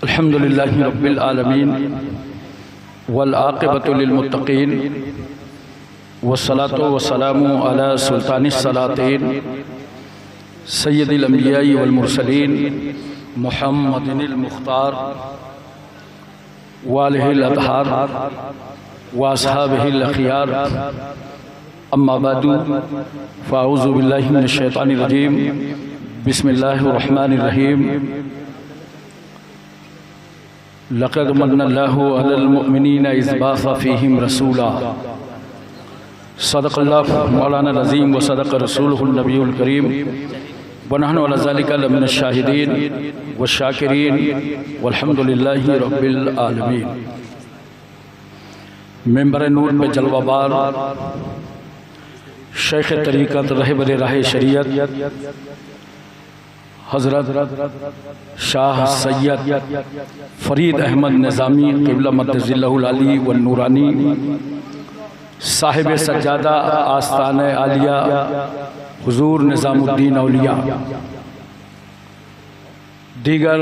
अल्हम्दुलिल्लाहि रब्बिल आलमीन वल आक़िबतु लिल मुत्तक़ीन वस्सलातु वस्सलामु अला सुल्तानिस सलातीन सय्यदिल अंबिया'i वल मुरसलीन मुहम्मदिनिल मुख्तार व आलिहिल अतहार व अस्हाबिहिल अख़ियार अम्मा बअदु फ़अऊज़ु बिल्लाहि मिनश शैतानिर रजीम बिस्मिल्लाहिर रहमानिर रहीम लक़द मन्नल्लाहु अलल मुअमिनीना इज़ बअसा फ़ीहिम रसूला सदक़ल्लाहु मौलाना अज़ीम व सदक़ रसूलुहुन नबियुल करीम व नहनु अला ज़ालिका लमिनश शाहिदीन व शाकिरीन वल्हम्दुलिल्लाहि रब्बिल आलमीन। मेंबर नूर पे जलवाबार शेख तरीक़त रहबर राह शरीयत हज़रत शाह सैयद फ़रीद अहमद निज़ामी क़िबला मद्दज़िल्लहुल आली व नूरानी साहिब सज्जादा आस्ताने आलिया हुज़ूर निज़ामुद्दीन औलिया दीगर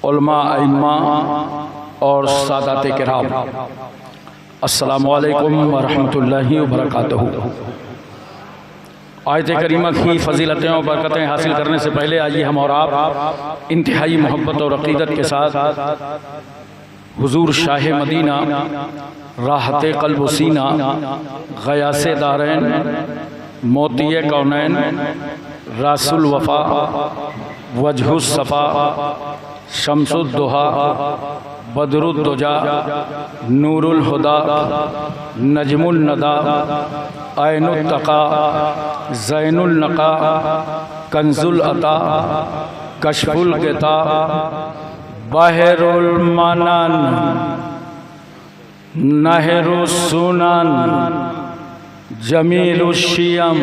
उलमा अइम्मा और सादात किराम, अस्सलामु अलैकुम व रहमतुल्लाहि व बरकातहू। आयत करीमा की फ़ज़ीलतें और बरकतें हासिल करने से पहले आइए हम और आप इंतहाई मोहब्बत और अक़ीदत के साथ हुज़ूर शाह मदीना राहत क़ल्ब व सीना ग़यासे दारैन मोतिए कौनैन रासुल वफ़ा वजहुस सफ़ा शम्सुद्दुहा बदरुद्दुजा नूरुल हुदा नजमुल नदा ऐनुल तक़ा ज़ैनुल नक़ा कंजुल अता कशफुल ग़िता बहरुल मनान नहरुस सुनान जमीलुश शियम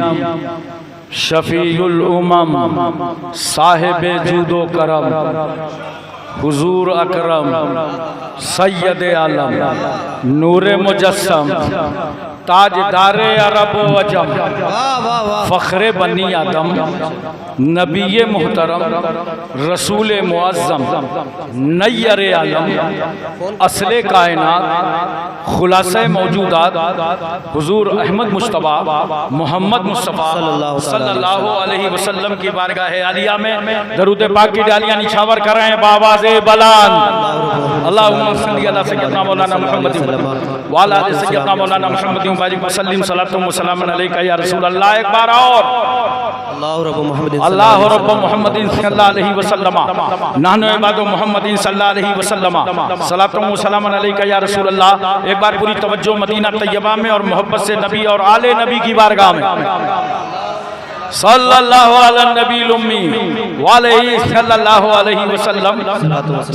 शफ़ीउल उमम साहिब जूदो करम हुजूर अकरम सैयद आलम नूरे मुजस्सम ताजदारे अरब व अजम फ़ख्रे बनी आदम नबी मुहतरम रसूल मुअज़्ज़म नय्यर आलम असले कायनात खुलासे मौजूदात हुजूर अहमद मुश्तबा मोहम्मद मुस्तफ़ा सल्लल्लाहु अलैहि वसल्लम की बारगाह आलिया में दरूद पाक की डालियां निछावर कर रहे हैं बावाज़े बलान। अल्लाहुम्मा सल्ली अला सय्यदना मौलाना मुहम्मद व अला आलि सय्यदना मौलाना मुहम्मद व बारिक वसल्लिम सलातुम व सलामुन अलैका या रसूल अल्लाह। एक बार और अल्लाहु रब्ब मुहम्मदिन सल्लल्लाहु अलैहि वसल्लम नहनु इबादु मुहम्मदिन सल्लल्लाहु अलैहि वसल्लम सलातुम व सलामुन अलैका या रसूल अल्लाह। एक बार पूरी तवज्जो मदीना तैयबा में और मोहब्बत से नबी और आले नबी की बारगाह में सल्लल्लाहु अला नबील उम्मी व अलैहि सल्लल्लाहु अलैहि वसल्लम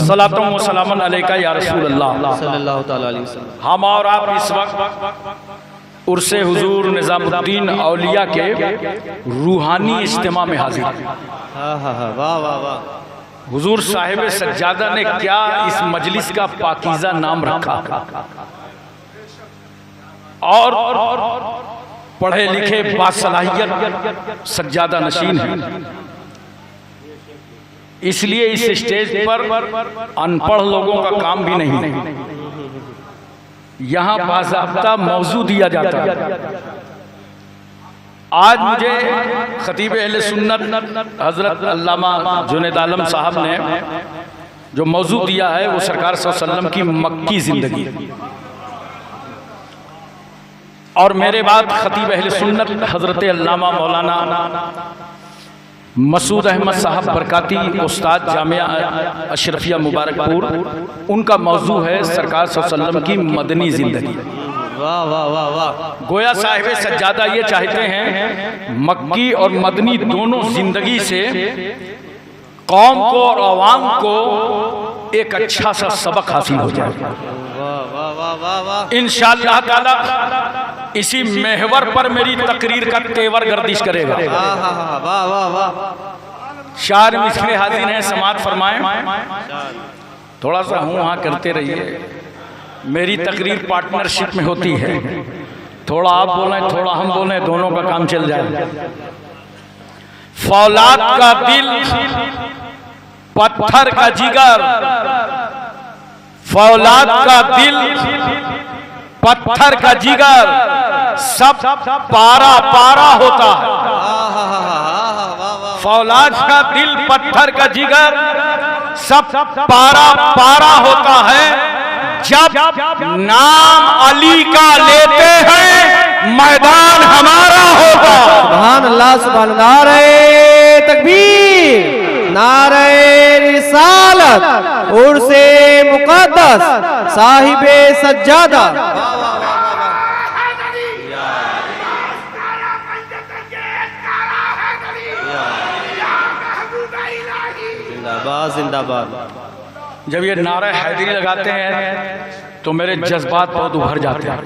सलातुम व सलामुन अलैका या रसूल अल्लाह सल्लल्लाहु तआला अलैहि वसल्लम। हम और आप इस वक्त उर्से हुजूर निज़ामुद्दीन औलिया के रूहानी इज्तिमा में हाजिर हैं। वाह वाह वाह। हुजूर साहिब सज्जादा ने क्या इस मजलिस का पाकीज़ा नाम रखा और पढ़े लिखे बासलाहियत सज्जादा नशीन है, इसलिए इस स्टेज पर अनपढ़ लोगों का काम भी नहीं है। यहाँ बाज़ाब्ता मौजू दिया जाता है। आज मुझे खतीब अहले सुन्नत हज़रत अल्लामा जुनैद आलम साहब ने जो मौजू दिया है वो सरकार सल्लल्लाहु अलैहि वसल्लम की मक्की ज़िंदगी, और मेरे बाद खतीब अहले सुन्नत हज़रत अल्लामा मौलाना मसूद अहमद साहब बरकाती उस्ताद जामिया अशरफिया मुबारकपुर, उनका मौजू है सरकार सल्लल्लाहु अलैहि वसल्लम की मदनी ज़िंदगी। वाह वाह वाह वाह। गोया साहिब सज्जादा ये चाहते हैं मक्की और मदनी दोनों ज़िंदगी से कौम को और अवाम को एक अच्छा सा सबक हासिल हो जाए। इंशाअल्लाह ताला इसी महवर पर मेरी तकरीर का तेवर गर्दिश करेगा। शार मिसरे हाजिर हैं, समात फरमाएं। थोड़ा सा हूँ वहाँ करते रहिए, मेरी तकरीर पार्टनरशिप में होती है। थोड़ा आप बोलें थोड़ा हम बोलें, दोनों का काम चल जाए। फौलाद का दिल पत्थर का जिगर, फौलाद का दिल, पत्थर का जिगर, सब पारा पारा होता है। फौलाद का दिल, पत्थर का जिगर, सब पारा पारा होता है। जब नाम अली का लेते हैं मैदान हमारा होगा। सुभान अल्लाह, सुभान अल्लाह। नारे तकबीर, नारे रिसालत, उर्से मुक़द्दस, साहिबे सज्जादा। जिंदाबाद जिंदाबाद। जब ये नारा हैदरी लगाते हैं तो मेरे जज्बात बहुत उभर जाते हैं।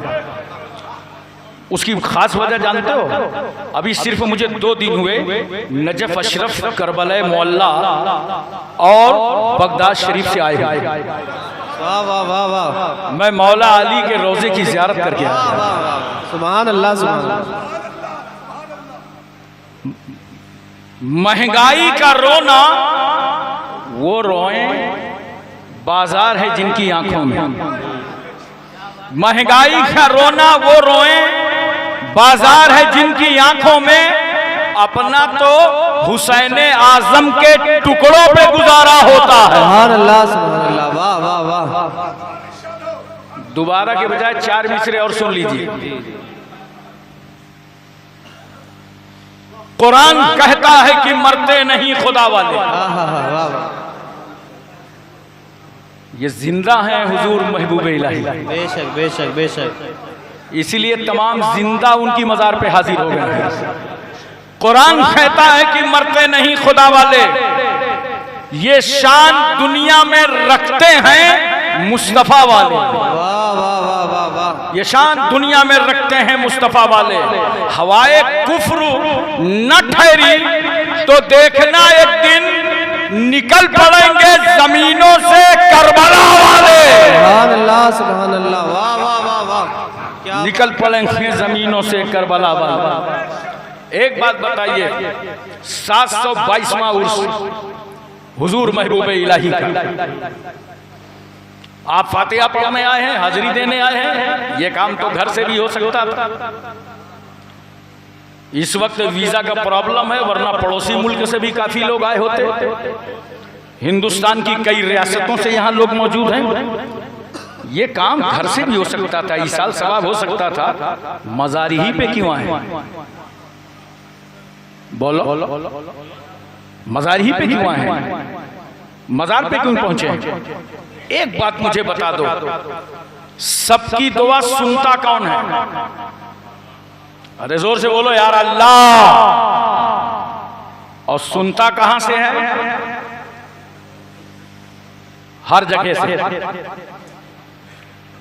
उसकी खास वजह जानते हो? अभी सिर्फ मुझे 2 दिन हुए नजफ अशरफ, करबला मोहल्ला और बगदाद शरीफ से आए। वाह वाह वाह वाह। मैं मौला अली के रोजे की ज़ियारत करके आया। सुभान अल्लाह, सुभान अल्लाह। महंगाई का रोना वो रोए बाजार है जिनकी आंखों में। महंगाई का रोना वो रोए बाजार है जिनकी आंखों में। अपना तो हुसैन आजम के टुकड़ों पे गुजारा होता है। सुभान अल्लाह, सुभान अल्लाह। वाह वाह वाह। दोबारा के बजाय 4 मिसरे और सुन लीजिए। कुरान कहता है कि मरते नहीं खुदा वाले। ये जिंदा हैं हुजूर महबूब इलाही। बेशक बेशक बेशक। इसीलिए तमाम जिंदा उनकी मजार पे हाजिर हो गए हैं। कुरान कहता है कि मरते नहीं खुदा वाले। ये शान दुनिया में रखते हैं मुस्तफा वाले। वाह वाह वाह वाह वाह। ये शान दुनिया में रखते हैं मुस्तफा वाले। हवाए कुफ्र न ठहरी तो देखना एक दिन निकल पड़ेंगे जमीनों से करबला वाले। सुभान अल्लाह, सुभान अल्लाह। वाह वाह वाह वाह। क्या निकल पड़ेंगे जमीनों से करबला वाले। एक बात बताइए, 722वां उर्स हुजूर महबूब इलाही का। आप फातिहा पढ़ने आए हैं, हाजिरी देने आए हैं। ये काम तो घर से भी हो सकता था। इस वक्त वीजा का प्रॉब्लम है, वरना पड़ोसी मुल्क से भी काफी लोग आए होते। हिंदुस्तान की कई रियासतों से यहाँ लोग मौजूद हैं। ये काम घर से भी हो सकता था, इस साल सवाब हो सकता था। मजारी ही पे क्यों आए? बोलो, मजार ही पे क्यों आए हैं? मजार पे क्यों पहुंचे हैं? एक बात मुझे बता दो, सबकी दुआ सुनता कौन है? अरे जोर से बोलो यार अल्लाह। और सुनता कहां से है? हर जगह से।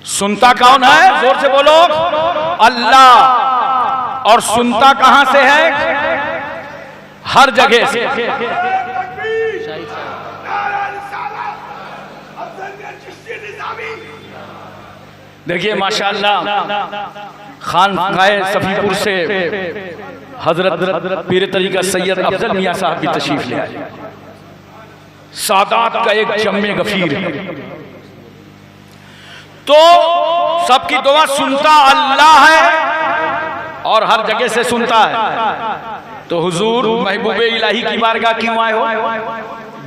सुनता कौन है? जोर से बोलो, अल्लाह। और सुनता कहां से है? हर जगह से। देखिए माशाअल्लाह, खानकाए सफीपुर से हजरत पीर तरीका सैयद अफजल मियां साहब भी तशरीफ ले आए। सादात का एक जम्मे गफीर है। तो सबकी दुआ सुनता अल्लाह है और हर जगह से सुनता है। तो हुजूर महबूब इलाही की बारगाह क्यों आए हो?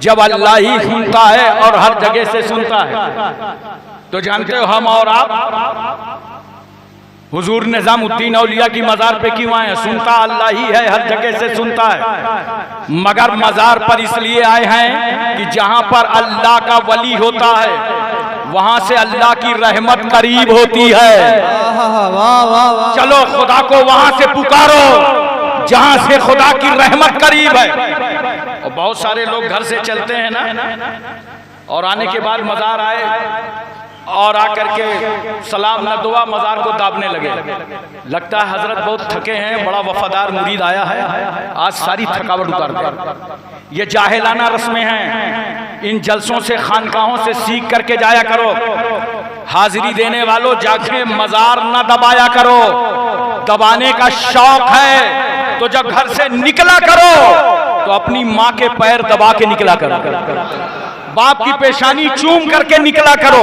जब अल्लाह ही सुनता है और हर जगह से सुनता है, तो जानते हो हम और आप हुजूर निजामुद्दीन औलिया की मजार पे क्यों आए हैं? सुनता अल्लाह ही है, हर जगह से सुनता है। मगर मजार पर इसलिए आए हैं कि जहां पर अल्लाह का वली होता है वहां से अल्लाह की रहमत करीब होती है। चलो खुदा को वहां से पुकारो जहां से खुदा की रहमत करीब है। और बहुत सारे लोग घर से चलते हैं ना, और आने के बाद मजार आए और आकर के सलाम न दुआ मजार को दाबने लगे। लगता है हजरत बहुत थके हैं, बड़ा वफादार मुरीद आया है, आज सारी थकावट उतार दे। ये जाहिलाना रस्में हैं, इन जलसों से खानकाहों से सीख करके जाया करो। हाजिरी देने वालों जाके मजार न दबाया करो। दबाने का शौक है तो जब घर से निकला करो तो अपनी माँ के पैर दबा के निकला करो, बाप की पेशानी चूम करके निकला करो,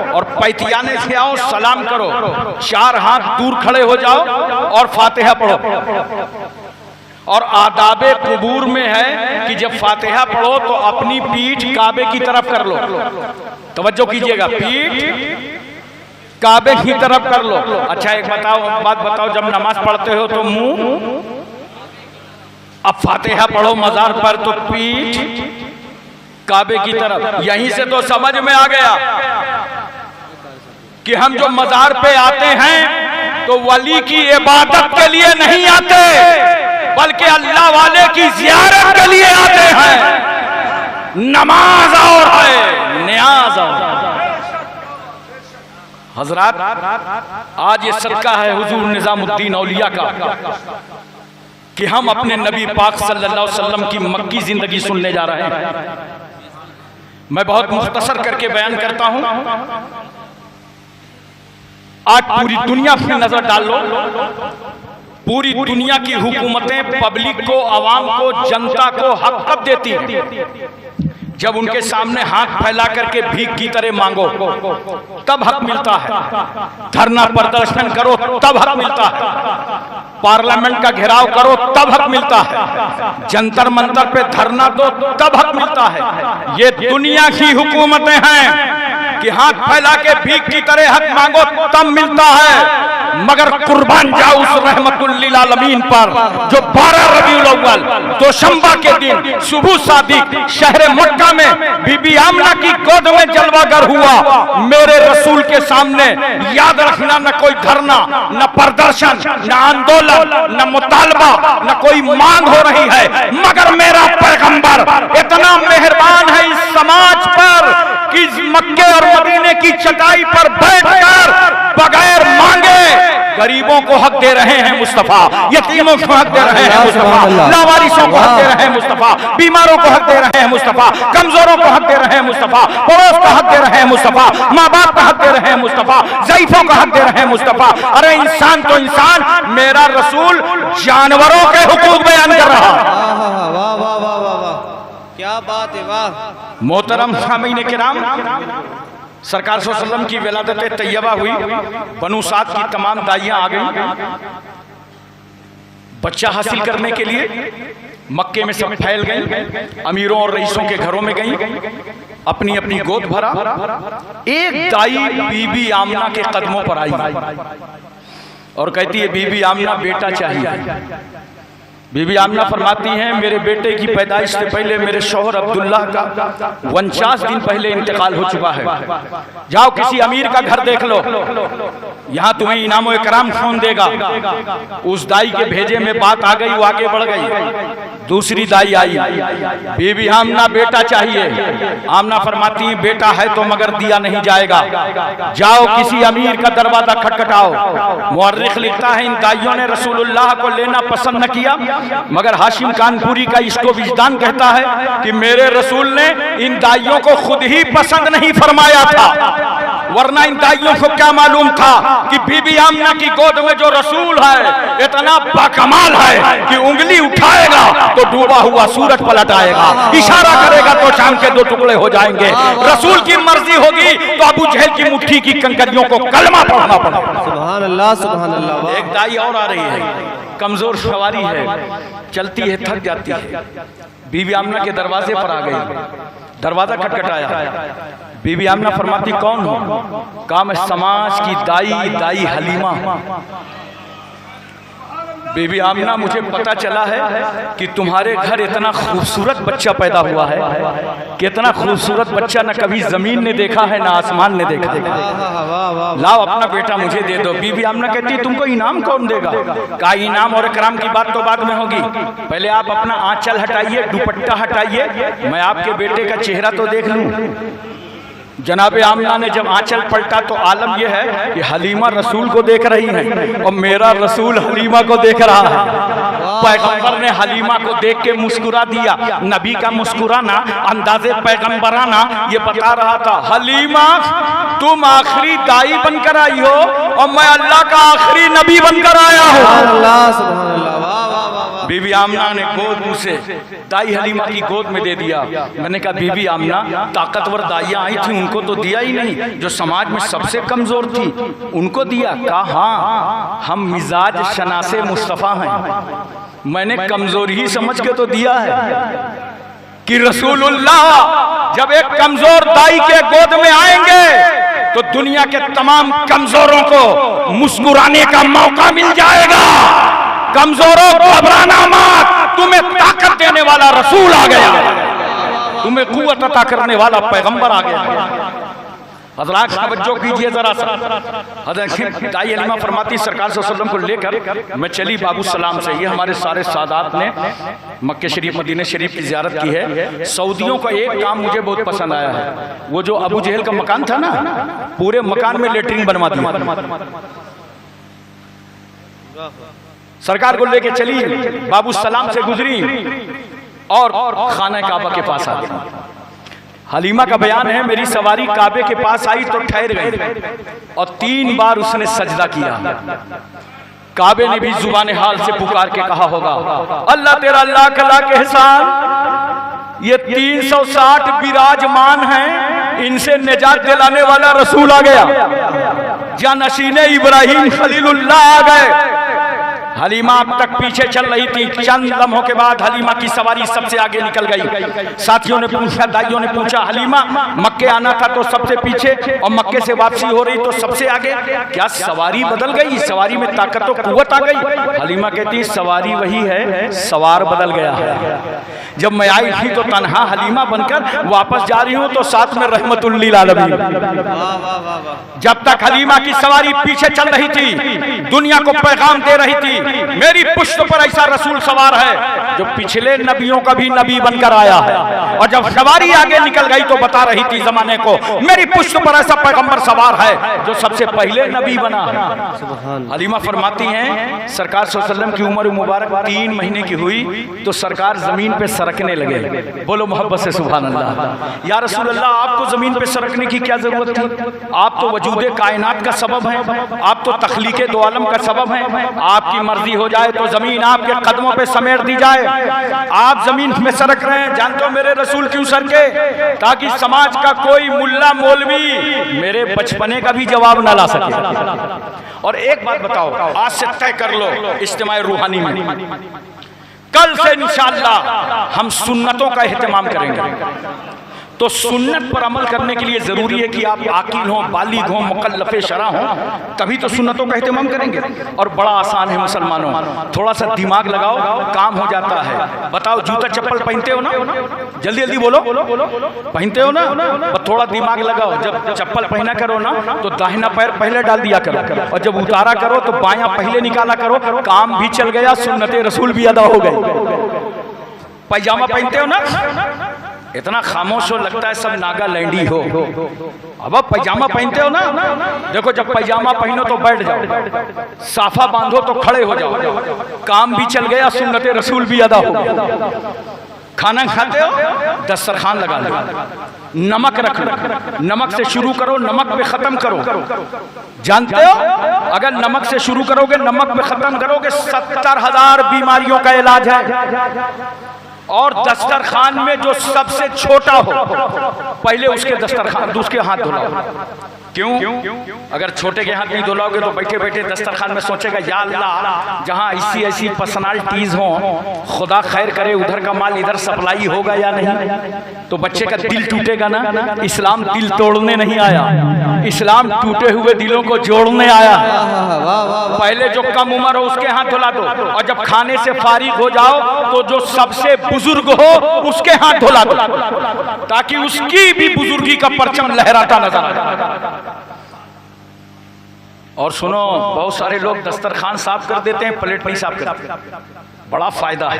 और पैतियाने से आओ, सलाम करो, 4 हाथ दूर खड़े हो जाओ और फातिहा पढ़ो। और आदाबे कुबूर में है कि जब फातिहा पढ़ो तो अपनी पीठ काबे की तरफ कर लो। तवज्जो कीजिएगा, पीठ काबे की तरफ कर लो। अच्छा एक बात बताओ, जब नमाज पढ़ते हो तो मुंह, अब फातिहा पढ़ो मजार पर तो पीठ काबे की तरफ। यहीं से तो समझ में आ गया कि हम जो मजार पे आते हैं तो वली की इबादत के लिए नहीं आते, बल्कि अल्लाह वाले की जियारत के लिए आते हैं। नमाज और है, नियाज और। हजरात, आज ये सदका है हुजूर निजामुद्दीन औलिया का कि हम अपने नबी पाक सल्लल्लाहु अलैहि वसल्लम की मक्की जिंदगी सुनने जा रहे हैं। मैं बहुत मुख्तसर करके बयान करता हूं। आज पूरी दुनिया पर नजर डाल लो, पूरी दुनिया की हुकूमतें पब्लिक को, आवाम को, जनता को हक कब देती हैं? जब उनके सामने हाथ फैला करके भीख की तरह मांगो तब हक मिलता है। धरना प्रदर्शन करो तब हक मिलता है। पार्लियामेंट का घेराव करो तब हक मिलता है। जंतर मंतर पे धरना दो तब हक मिलता है। ये दुनिया की हुकूमतें हैं कि हाथ फैला के भीख की तरह हक मांगो तब मिलता है। मगर कुर्बान जाओ उस रहमतुल लिल आलमीन पर जो 12 रबीउल अव्वल दोशंबा के दिन सुबह सादिक शहर मक्का में बीबी आमना की गोद में जलवागर हुआ। मेरे रसूल के सामने याद रखना, न कोई धरना, न प्रदर्शन, न आंदोलन, न मुतालबा, न कोई मांग हो रही है, मगर मेरा पैगंबर इतना मेहरबान है इस समाज पर कि मक्के और मदीने की चटाई पर बैठकर बगैर मांगे गरीबों को हक दे रहे हैं मुस्तफा, यतीमों को हक दे रहे हैं मुस्तफा, लावारिसों को हक दे रहे हैं मुस्तफा, बीमारों को हक दे रहे हैं मुस्तफा, कमजोरों को हक दे रहे हैं मुस्तफा, पड़ोस का हक दे रहे हैं मुस्तफा, माँ बाप का हक दे रहे हैं मुस्तफा, ज़ईफों का हक दे रहे हैं मुस्तफा। अरे इंसान तो इंसान, मेरा रसूल जानवरों के हुकूक बयान कर रहा। वाह वाह वाह वाह वाह, क्या बात है, वाह। मोहतरम सामीन किराम, सरकार सल्लल्लाहु अलैहि वसल्लम की विलादत तैयबा हुई, बनु साद की तमाम दाइयां आ गई बच्चा हासिल करने के लिए। मक्के में सब फैल गए, अमीरों और रईसों के घरों में गई, अपनी अपनी गोद भरा। एक दाई बीबी आमना के कदमों पर आई और कहती है, बीबी आमना बेटा चाहिए। बीबी आमना फरमाती हैं, मेरे बेटे की पैदाइश से पहले मेरे शौहर अब्दुल्ला का 49 दिन पहले इंतकाल हो चुका है। जाओ किसी अमीर का घर देख लो, यहाँ तुम्हें इनाम और इकराम कौन देगा। उस दाई के भेजे में बात आ गई, वो आगे बढ़ गई। दूसरी दाई आई, बीबी आमना बेटा चाहिए। आमना फरमाती है, बेटा है तो मगर दिया नहीं जाएगा, जाओ किसी अमीर का दरवाजा खटखटाओ। मुअर्रिख लिखता है, इन दाइयों ने रसूलुल्लाह को लेना पसंद न किया, मगर हाशिम कानपुरी का इसको विजदान कहता है कि मेरे रसूल ने इन दाइयों को खुद ही पसंद नहीं फरमाया था, वरना इन दाइयों को क्या मालूम था कि बीबी आमना की गोद में जो रसूल है इतना बाकमाल है कि उंगली उठाएगा तो डूबा हुआ सूरज पलट आएगा, इशारा करेगा तो शाम के 2 टुकड़े हो जाएंगे। रसूल की मर्जी होगी तो अबू जहल की मुट्ठी की कंकरियों को कलमा पढ़ना पड़ेगा। सुभान अल्लाह, सुभान अल्लाह। एक दाई और आ रही है, कमजोर सवारी है, चलती है, थक जाती है। बीबी आमना के दरवाजे पर आ गई, दरवाजा खटखटाया। बीबी आमना फरमाती, कौन हो? कहा, मैं समाज की दाई हलीमा। बीबी आमना, मुझे पता चला है कि तुम्हारे घर इतना खूबसूरत बच्चा पैदा हुआ है कि इतना खूबसूरत बच्चा न कभी जमीन ने देखा है, न आसमान ने देखा है। लाओ अपना बेटा मुझे दे दो। बीबी आमना कहती है, तुमको इनाम कौन देगा? कहा, इनाम और इकराम की बात तो बाद में होगी, पहले आप अपना आंचल हटाइए, दुपट्टा हटाइए, मैं आपके बेटे का चेहरा तो देख लूं। जनाब आमना ने जब आंचल पलटा तो आलम यह है कि हलीमा रसूल को देख रही है और मेरा रसूल हलीमा को देख रहा है। पैगंबर ने हलीमा को देख के मुस्कुरा दिया। नबी का मुस्कुराना, अंदाजे पैगंबराना ये बता रहा था, हलीमा तुम आखिरी दाई बनकर आई हो और मैं अल्लाह का आखिरी नबी बनकर आया हूँ। बीबी आमना ने गोद मुझसे दाई हलीमा की गोद में दे दिया। मैंने कहा बीबी आमना, ताकतवर दाइयाँ आई थी उनको तो दिया ही नहीं, जो समाज में सबसे कमजोर थी उनको दिया। कहा हाँ, हम मिजाज शनासे मुस्तफ़ा हैं, मैंने कमजोरी ही समझ के तो दिया है कि रसूलुल्लाह जब एक कमजोर दाई के गोद में आएंगे तो दुनिया के तमाम कमजोरों को मुस्कुराने का मौका मिल जाएगा। कमजोरों घबराना मत, तुम्हें ताकत देने वाला रसूल आ गया, तुम्हें कुव्वत अता करने वाला पैगंबर आ गया। हज़रात तवज्जो कीजिए जरा सा। हज़रत दाई हलीमा फरमाती सरकार सल्लल्लाहु अलैहि वसल्लम को लेकर मैं चली बाबू सलाम से। ये हमारे सारे सादात ने मक्के शरीफ मदीने शरीफ की ज़ियारत की है। सऊदियों का एक काम मुझे बहुत पसंद आया है, वो जो अबू जहल का मकान था ना, पूरे मकान में लेटरिन बनवा दिया। सरकार को लेके चली, बाबू सलाम से गुजरी और खाना काबा के पास आ गई। हलीमा का बयान है, मेरी सवारी काबे के पास आई तो ठहर गई और 3 बार उसने सजदा किया। काबे ने भी जुबान हाल से पुकार के कहा होगा, अल्लाह तेरा लाख लाख एहसान, ये 360 विराजमान हैं, इनसे निजात दिलाने वाला रसूल आ गया, जानशीने इब्राहिम खलीलुल्लाह आ गए। हलीमा अब तक पीछे चल रही थी, चंद लम्हों के बाद हलीमा की सवारी सबसे आगे निकल गई। साथियों ने पूछा, दाइयों ने पूछा, हलीमा मक्के आना था तो सबसे पीछे और मक्के से वापसी हो रही तो सबसे आगे, क्या सवारी बदल गई? सवारी में ताकत और कुव्वत आ गई? हलीमा कहती सवारी वही है, सवार बदल गया है। जब मैं आई थी तो तन्हा हलीमा बनकर, वापस जा रही हूँ तो साथ में रहमतुल लिल आलमीन। जब तक हलीमा की सवारी पीछे चल रही थी, दुनिया को पैगाम दे रही थी, मेरी पुश्त पर ऐसा रसूल सवार है जो पिछले नबियों का भी नबी बनकर आया है। और जब सवारी आगे निकल गई तो बता रही थी जमाने को, मेरी पुश्त पर ऐसा पैगंबर सवार है जो सबसे पहले नबी बना है। हलीमा फरमाती हैं, सरकार सल्लल्लाहु अलैहि वसल्लम की उम्र मुबारक 3 महीने की हुई तो सरकार जमीन पे सरकने लगे। बोलो मोहब्बत से सुभान अल्लाह। या रसूल अल्लाह, आपको जमीन पे सरकने की क्या जरूरत थी? आप तो वजूदे कायनात का सबब हैं, आप तो तख्लीके दो आलम का सबब हैं। आपकी मर्जी हो जाए तो जमीन आपके कदमों पे समेट दी जाए। आप जमीन में सरक रहे हैं, जानते हो मेरे रसूल क्यों सरके? ताकि समाज का कोई मुल्ला मौलवी मेरे बचपने का भी जवाब ना ला सके। और एक बात बताओ, आज से तय कर लो इज्तिमा रूहानी में, कल से इंशाअल्लाह हम सुन्नतों का एहतमाम करेंगे। तो सुन्नत पर अमल करने के लिए जरूरी है कि आप आकिल हों, बालिग हों, मुकल्लफ़े शरा हों, तभी तो सुन्नतों का एहतमाम करेंगे। और बड़ा आसान है मुसलमानों, थोड़ा सा दिमाग लगाओ, काम हो जाता है। बताओ, जूता चप्पल पहनते हो ना? जल्दी जल्दी बोलो, पहनते हो ना? और थोड़ा दिमाग लगाओ, जब चप्पल पहना करो ना तो दाहिना पैर पहले डाल दिया करो, और जब उतारा करो तो बायां पहले निकाला करो। काम भी चल गया, सुन्नते रसूल भी अदा हो गई। पैजामा पहनते हो ना? इतना खामोश हो, लगता है सब नागालैंडी हो। अब पैजामा पहनते हो ना? देखो, जब पैजामा पहनो तो बैठ जाओ, साफा बांधो तो खड़े हो जाओ। काम भी चल गया, सुन्नते रसूल भी अदा हो गया। खाना खाते हो, दस्तरखान लगा लो, नमक रख लो, नमक से शुरू करो, नमक पे खत्म करो। जानते हो, अगर नमक से शुरू करोगे, नमक पे खत्म करोगे, 70,000 बीमारियों का इलाज है। और दस्तरखान में जो सबसे छोटा हो, पहले उसके दस्तरखान, उसके हाथ धुलाओ। क्यों? अगर छोटे के हाथ नहीं धुलाओगे तो बैठे बैठे दस्तरखान में सोचेगा, या अल्लाह, जहाँ ऐसी ऐसी पर्सनालिटीज हों, खुदा खैर करे उधर का माल इधर सप्लाई होगा या नहीं। तो बच्चे का दिल टूटेगा ना। इस्लाम दिल तोड़ने नहीं आया, इस्लाम टूटे हुए दिलों को जोड़ने आया। पहले जो कम उम्र हो उसके हाथ धुला दो, और जब खाने से फारिग हो जाओ तो जो सबसे बुजुर्ग हो उसके हाथ धुला दो, ताकि उसकी भी बुजुर्गी का परचम लहराता नजर आए। और सुनो, बहुत सारे लोग दस्तरखान साफ कर देते हैं, प्लेट नहीं साफ करते। बड़ा फायदा है।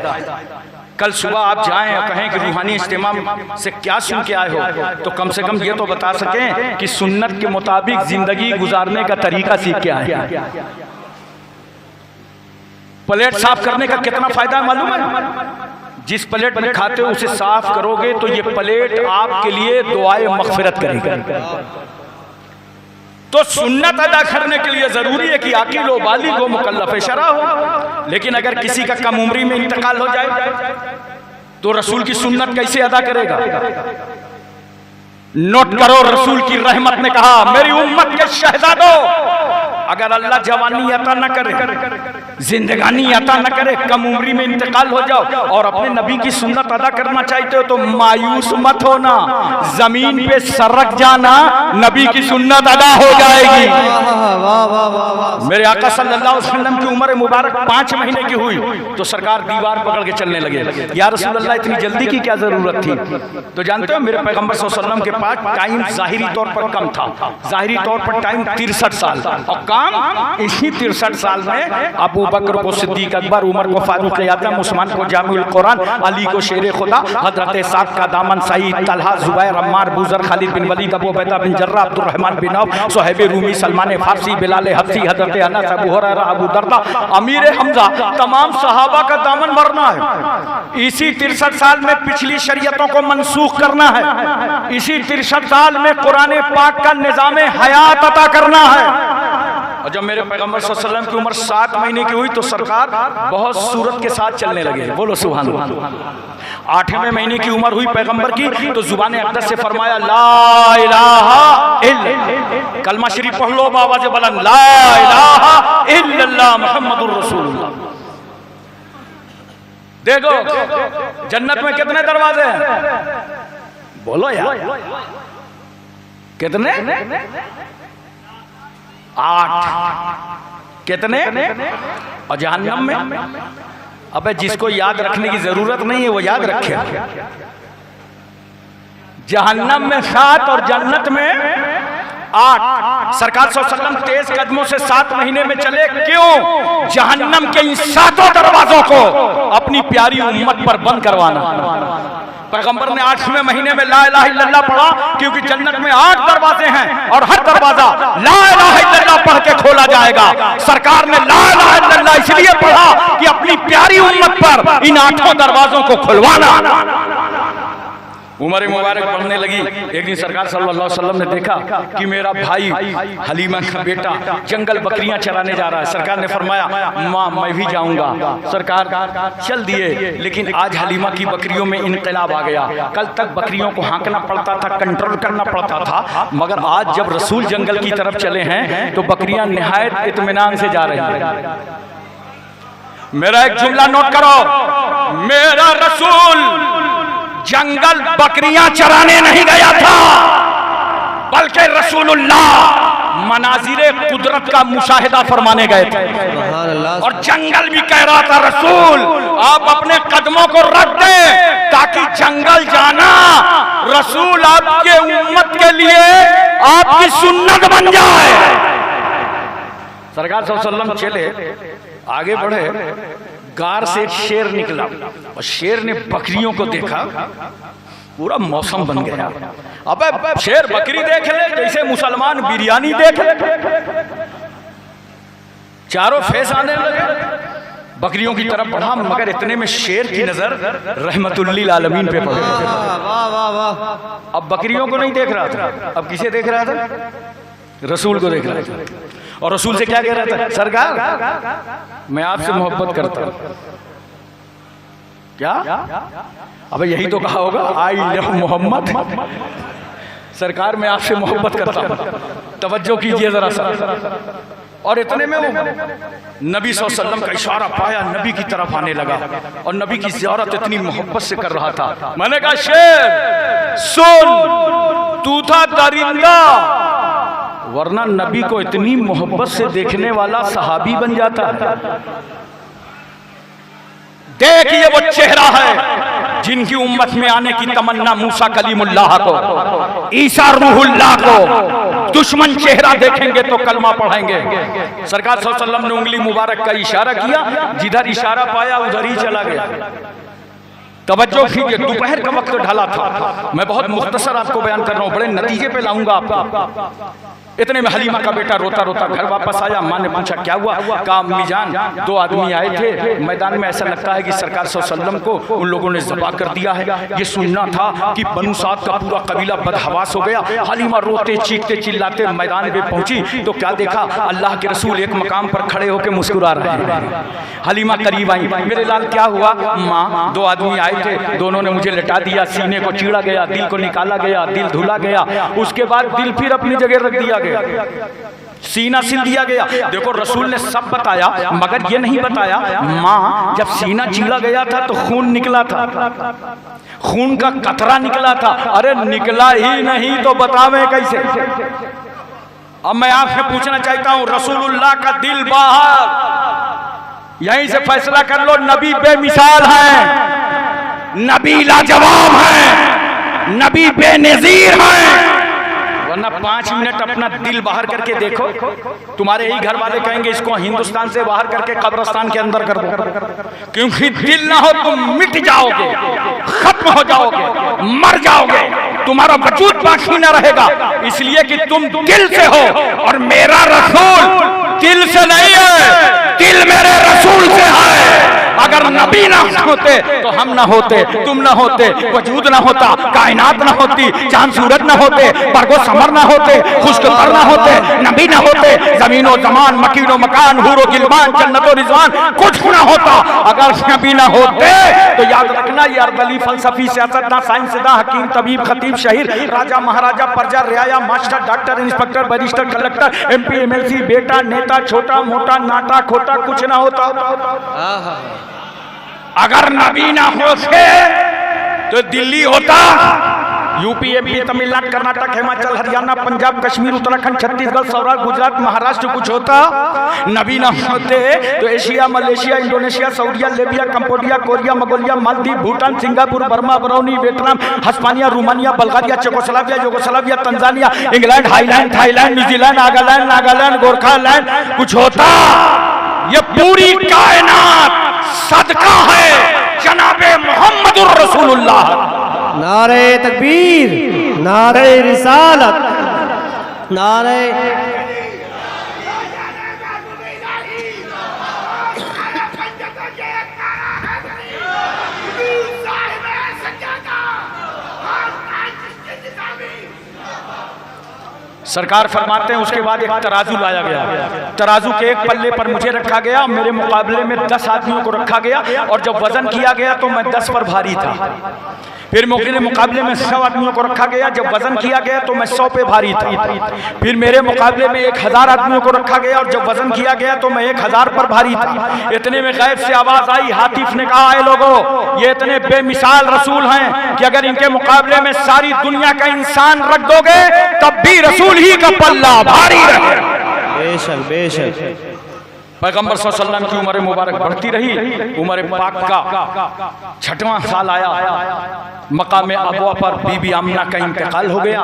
कल सुबह आप जाएं और कहें कि रूहानी इज्तिमा से क्या सुन के आए हो, तो कम से कम ये तो बता सकें कि सुन्नत के मुताबिक जिंदगी गुजारने का तरीका सीख के आए हैं। प्लेट साफ करने का कितना फायदा है मालूम है? जिस प्लेट में खाते हो उसे साफ करोगे तो ये प्लेट आपके लिए दुआए मग़फ़िरत करेगा। तो सुन्नत अदा करने के लिए जरूरी है कि आकिल हो, बालिग हो, मुकल्लफ शरअ हो। लेकिन अगर किसी का कम उम्री में इंतकाल हो जाए तो रसूल की सुन्नत कैसे अदा करेगा? नोट करो, रसूल की रहमत ने कहा, मेरी उम्मत के शहजादों, अगर अल्लाह जवानी अता न करे, जिंदगानी अता न करे, कम उम्री में इंतकाल हो जाओ और अपने नबी की सुन्नत अदा करना चाहते हो तो मायूस मत होना, जमीन पे सरक जाना, नबी की सुन्नत अदा हो जाएगी। मेरे आका सल्लल्लाहु अलैहि वसल्लम की उम्र मुबारक 5 महीने की हुई तो सरकार दीवार पकड़ के चलने लगे। या रसूल अल्लाह, इतनी जल्दी की क्या जरूरत थी? तो जानते हो मेरे पैगंबर सल्लल्लाहु अलैहि वसल्लम के पास टाइम जाहिरी तौर पर कम था, जाहिरी तौर पर टाइम 63 साल और काम इसी 63 साल में अबू बकर को सिद्दीक अकबर, उमर को फारूक आज़म, उस्मान को जामिउल कुरान, अली को शेर खुदा, हजरत साद का दामन Saeed, Talha, Zubair, Ammar, Buzar, Khalid bin Walid, Abu Ubaida bin Jarrah, Abdurrahman bin Auf, Suhaib Rumi, Salman Farsi, Bilal Habshi, हजरत अनस, अबू हुरैरा, अबू दरदा, अमीर हमजा, तमाम सहाबा का दामन भरना है। इसी 63 साल में पिछली शरीयतों को मनसूख करना है। इसी 63 साल में कुरान पाक का निजाम हयात अता करना है। और जब मेरे पैगंबर सल्लल्लाहु अलैहि वसल्लम की उम्र 7 महीने की हुई तो सरकार बहुत सूरत के साथ चलने लगे। बोलो सुभान अल्लाह। 8वें महीने की उम्र हुई पैगंबर की तो जुबान अक़दस से फरमाया, ला इलाहा इल्लल्लाह, कलमा शरीफ पढ़ लो आवाज़ बुलंद, ला इलाहा इल्लल्लाह मुहम्मदुर रसूलुल्लाह। देखो जन्नत में कितने दरवाजे हैं? बोलो यार, कितने? 8। कितने? और जहन्नम में? अबे जिसको याद रखने की जरूरत नहीं है वो याद रखे। जहन्नम में 7 और जन्नत में 8। सरकार सल्लल्लाहु अलैहि वसल्लम तेज कदमों से 7 महीने में चले। क्यों? जहन्नम के इन 7 दरवाजों को अपनी प्यारी उम्मत पर बंद करवाना। पैगंबर ने 8वें महीने में ला इलाहा इल्लल्लाह पढ़ा क्योंकि जन्नत में 8 दरवाजे हैं और हर दरवाजा ला इलाहा इल्लल्लाह पढ़ के खोला जाएगा। सरकार ने ला इलाहा इल्लल्लाह इसलिए पढ़ा कि अपनी प्यारी उम्मत पर इन 8 दरवाजों को खुलवाना। उमर मुबारक पढ़ने लगी। एक दिन सरकार सल्लल्लाहु अलैहि वसल्लम ने देखा कि मेरा भाई हलीमा का बेटा जंगल बकरियां चराने जा रहा है। सरकार ने फरमाया, माँ मैं भी जाऊंगा। सरकार चल दिए, लेकिन आज हलीमा की बकरियों में इनकलाब आ गया। कल तक बकरियों को हाँकना पड़ता था, कंट्रोल करना पड़ता था, मगर आज जब रसूल जंगल की तरफ चले हैं तो बकरियां निहायत इत्मीनान से जा रही हैं। मेरा एक जुमला नोट करो, मेरा रसूल जंगल बकरियां चराने नहीं गया था, बल्कि रसूलुल्लाह मनाजिरे कुदरत का मुशाहिदा फरमाने गए थे। और जंगल भी कह रहा था, रसूल आप अपने कदमों को रख दें ताकि जंगल जाना रसूल आपके उम्मत के लिए आपकी सुन्नत बन जाए। सरकार सल्लल्लाहु अलैहि वसल्लम चले, आगे बढ़े, गार से एक शेर निकला और शेर ने बकरियों को देखा, पूरा मौसम बन गया। अबे शेर बकरी देख ले जैसे मुसलमान बिरयानी देख ले, चारों फेस आने लगे। बकरियों की तरफ बढ़ा, मगर इतने में शेर की नजर रहमतुल्लिल आलमीन पे पड़ गई। अब बकरियों को नहीं देख रहा था, अब किसे देख रहा था? रसूल को देख रहा था। और रसूल से क्या कह रहा था? सरकार मैं आपसे मोहब्बत करता हूं। क्या? अबे यही तो कहा होगा, आई लव मोहम्मद। सरकार मैं आपसे मोहब्बत करता हूं, तवज्जो कीजिए जरा सा। और इतने में वो नबी सल्लल्लाहु अलैहि वसल्लम का इशारा पाया, नबी की तरफ आने लगा और नबी की ज़ियारत इतनी मोहब्बत से कर रहा था। मैंने कहा, शेर सुन, तू था दरिंदा, वरना नबी को इतनी मोहब्बत से देखने वाला सहाबी बन जाता है। देखिए वो चेहरा है जिनकी उम्मत में आने की तमन्ना मूसा कलीमुल्लाह को, ईसा रूहुल्लाह को, दुश्मन चेहरा देखेंगे तो कलमा पढ़ेंगे। सरकार सल्लल्लाहु अलैहि वसल्लम ने उंगली मुबारक का इशारा किया, जिधर इशारा पाया उधर ही चला गया। तवज्जो कीजिए, दोपहर का वक्त ढला था। मैं बहुत मुख्तसर आपको बयान कर रहा हूँ, बड़े नतीजे पे लाऊंगा आपको। इतने में हलीमा का बेटा रोता रोता घर वापस आया। माँ ने पूछा क्या हुआ? कहा अम्मी जान, 2 आदमी आए थे मैदान में, ऐसा लगता है कि सरकार सल्लल्लाहु अलैहि वसल्लम को उन लोगों ने ज़बा कर दिया है। ये सुनना था कि बनु साद का पूरा कबीला बदहवास हो गया। हलीमा रोते चीखते चिल्लाते मैदान में पहुंची तो क्या देखा, अल्लाह के रसूल एक मकाम पर खड़े होकर मुस्कुरा रहे हैं। हलीमा करीब आई, मेरे लाल क्या हुआ? माँ 2 आदमी आए थे, दोनों ने मुझे लटा दिया, सीने को चीरा गया, दिल को निकाला गया, दिल धुला गया, उसके बाद दिल फिर अपनी जगह रख दिया गया, सीना सिल दिया गया। देखो रसूल ने सब बताया मगर ये नहीं बताया माँ जब सीना चीरा गया था तो खून निकला था, खून का कतरा निकला था। अरे निकला ही नहीं तो बतावे कैसे? अब मैं आपसे पूछना चाहता हूँ, रसूलुल्लाह का दिल बाहर, यहीं से फैसला कर लो। नबी बेमिसाल हैं, नबी लाजवाब हैं, नबी बेनज़ीर हैं, वरना 5 मिनट अपना दिल बाहर करके देखो, तुम्हारे ही घर वाले कहेंगे इसको हिंदुस्तान से बाहर करके कब्रिस्तान के अंदर कर दो, क्योंकि दिल ना हो तुम मिट जाओगे, खत्म हो जाओगे, मर जाओगे, तुम्हारा वजूद बाकी ना रहेगा। इसलिए कि तुम दिल से हो और मेरा रसूल दिल से नहीं है, दिल मेरे रसूल से है। अगर नबी ना होते तो हम ना होते, तुम ना होते, वजूद ना होता, कायनात ना होती, चांद सूरज ना होते, बरगो समर ना होते, खुश्क तर ना होते, नबी ना होते, जमीनो जमान, मकीनो मकान, हूरो गिलमान, जन्नतो रिजवान कुछ ना होता। अगर नबी ना होते तो याद रखना ये अर्दली फलसफी सियासतदान साइंसदान हकीम तबीब खतीब शहीर राजा महाराजा प्रजा रियाया master doctor inspector barrister collector MP MLC बेटा नेता छोटा मोटा नाटा खोटा कुछ ना होता। अगर नबी ना होते तो दिल्ली होता, यूपी MP तमिलनाडु कर्नाटक हिमाचल हरियाणा पंजाब कश्मीर उत्तराखंड छत्तीसगढ़ सौराष्ट्र गुजरात महाराष्ट्र कुछ होता। नबी ना होते तो Asia Malaysia Indonesia Saudia Libya Cambodia Korea Mongolia Maldives Bhutan Singapore Burma Barauni Vietnam Hispania Romania Bulgaria Czechoslovakia Yugoslavia Tanzania England Highland Thailand New Zealand Nagaland Nagaland Gorkhaland कुछ होता। ये पूरी कायनात सदका है जनाबे मोहम्मदुर रसूलुल्लाह। नारे तकबीर, नारे रिसालत, नारे सरकार फरमाते हैं उसके बाद एक तराजू लाया गया, तराजू के एक पल्ले पर मुझे रखा गया, मेरे मुकाबले में 10 आदमियों को रखा गया और जब वजन किया गया तो मैं 10 पर भारी था। फिर मेरे मुकाबले में 100 आदमियों को रखा गया, जब वजन किया गया तो मैं 100 पे भारी था। फिर मेरे मुकाबले में 1000 आदमियों को रखा गया और जब वजन किया गया तो मैं 1000 पर भारी था। इतने में गैब से आवाज आई, हातिफ ने कहा है लोगों ये इतने बेमिसाल रसूल हैं कि अगर इनके मुकाबले में सारी दुनिया का इंसान रख दोगे तब भी रसूल ही का पल्ला भारी रहे। बेशक बेशक पैगंबर सल्लल्लाहु अलैहि वसल्लम की उम्र मुबारक बढ़ती रही। उम्र पाक का 6वां साल आया, मकाम अबवा पर बीबी आमिना का इंतकाल हो गया।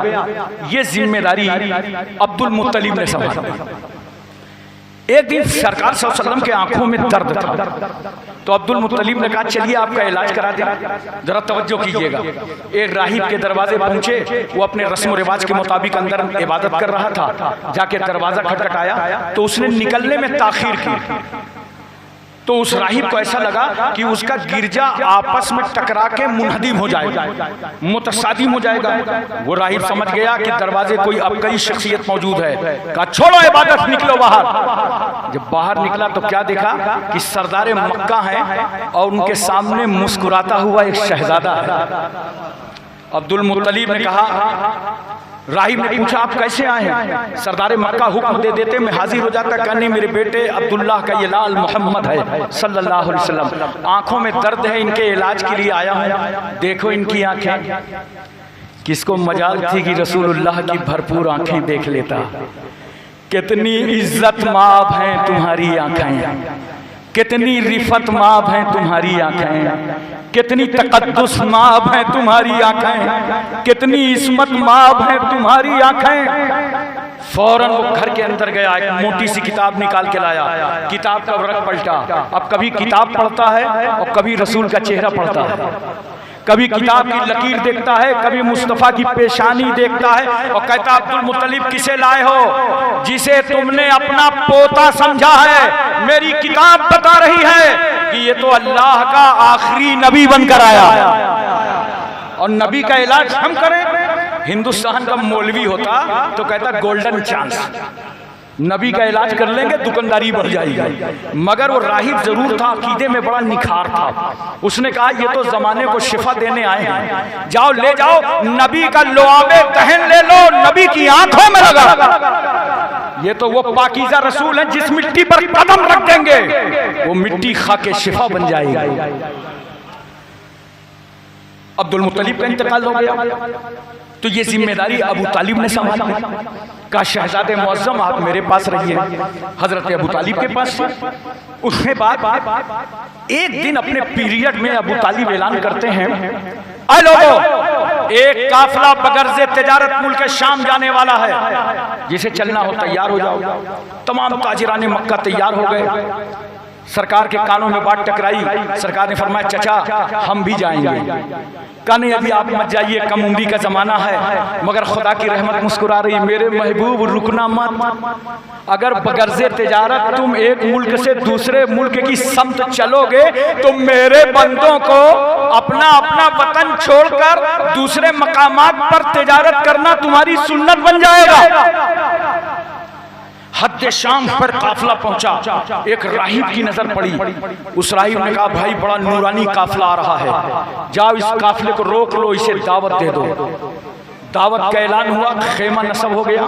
ये जिम्मेदारी अब्दुल मुत्तलिब ने संभाली। एक दिन सरकार सल्लल्लाहु अलैहि वसल्लम के आंखों में दर्द था तो अब्दुल मुत्तलिब ने कहा चलिए आपका इलाज करा दें। जरा तवज्जो कीजिएगा। एक राहिब के दरवाजे पहुंचे, वो अपने रस्म रिवाज के मुताबिक अंदर इबादत कर रहा था। जाके दरवाजा खटखटाया तो उसने निकलने में ताखीर की तो उस राहिब को ऐसा लगा कि उसका गिरजा आपस में टकरा के मुनहदिम हो जाएगा, मुतसादिम हो जाएगा। वो राहिब समझ गया कि दरवाजे कोई अबकरी शख्सियत मौजूद है। कहा छोड़ो इबादत, निकलो बाहर। जब बाहर निकला तो क्या देखा कि सरदार मक्का हैं और उनके सामने मुस्कुराता हुआ एक शहजादा है। अब्दुल मुत्तलिब ने कहा, राहिब ने पूछा आप कैसे आए हैं? सरदार मक्का हुक्म दे देते मैं हाजिर हो जाता। कहने मेरे बेटे अब्दुल्लाह का ये लाल मोहम्मद है सल्लल्लाहु अलैहि वसल्लम, आंखों में दर्द है, इनके इलाज के लिए आया हूँ। देखो इनकी आंखें। किसको मजाल थी कि रसूलुल्लाह की भरपूर आंखें देख लेता। कितनी इज्जत माब हैं तुम्हारी आंखें, कितनी रिफत माब हैं तुम्हारी आंखें, कितनी तकद्दुस माब हैं तुम्हारी आंखें, कितनी इस्मत माब हैं तुम्हारी आंखें। फौरन वो घर के अंदर गया, एक मोटी सी किताब निकाल के लाया, किताब का वर्क पलटा। अब कभी किताब पढ़ता है और कभी रसूल का चेहरा पढ़ता है। कभी किताब की लकीर देखता है, कभी मुस्तफ़ा की पेशानी देखता है और कहता अब्दुल मुत्तलिब किसे लाए हो? जिसे तुमने अपना पोता समझा है। मेरी किताब बता रही है कि ये तो अल्लाह का आखिरी नबी बनकर आया और नबी का इलाज हम करें। हिंदुस्तान का मौलवी होता तो कहता गोल्डन चांस, नबी का इलाज कर लेंगे दुकानदारी बढ़ जाएगी। मगर वो राहिब जरूर था, अकीदे में बड़ा निखार था। उसने कहा ये तो जमाने को शिफा देने आए हैं, जाओ ले जाओ नबी का लुआबे दहन ले लो, नबी की आंखों में लगा। ये तो वो पाकीज़ा रसूल है जिस मिट्टी पर कदम रख देंगे वो मिट्टी खा के शिफा बन जाएगी। अब्दुल मुत्तलिब का इंतकाल हो गया तो ये जिम्मेदारी अबू तालिब ने संभाली। कहा शहजादे मुअज्जम आप मेरे पास रहिए। हजरत अबू तालिब के पास। उसके बाद एक दिन अपने पीरियड में अबू तालिब ऐलान करते हैं, ऐ लोगों, एक काफिला बगर्ज़े तिजारत मुल्क शाम जाने वाला है, जिसे चलना हो तैयार हो जाओ। तमाम ताजिराने मक्का तैयार हो गए। सरकार के कानों में बात टकराई। सरकार ने फरमाया चचा हम भी जाएंगे। कहने अभी आप मत जाइए, कम उम्री का जमाना है। मगर खुदा की रहमत मुस्कुरा रही, मेरे महबूब रुकना मत। अगर बगर्ज़े तिजारत तुम एक मुल्क से दूसरे मुल्क की समत चलोगे तो मेरे बंदों को अपना अपना वतन छोड़कर दूसरे मकामात पर तिजारत करना तुम्हारी सुन्नत बन जाएगा। हद शाम पर काफिला पहुंचा। एक राहिब की नजर पड़ी। उस राहिब ने कहा भाई बड़ा नूरानी काफिला आ रहा है, जाओ इस काफिले को रोक लो, इसे दावत दे दो। दावत का ऐलान हुआ, खेमा नस्ब हो गया।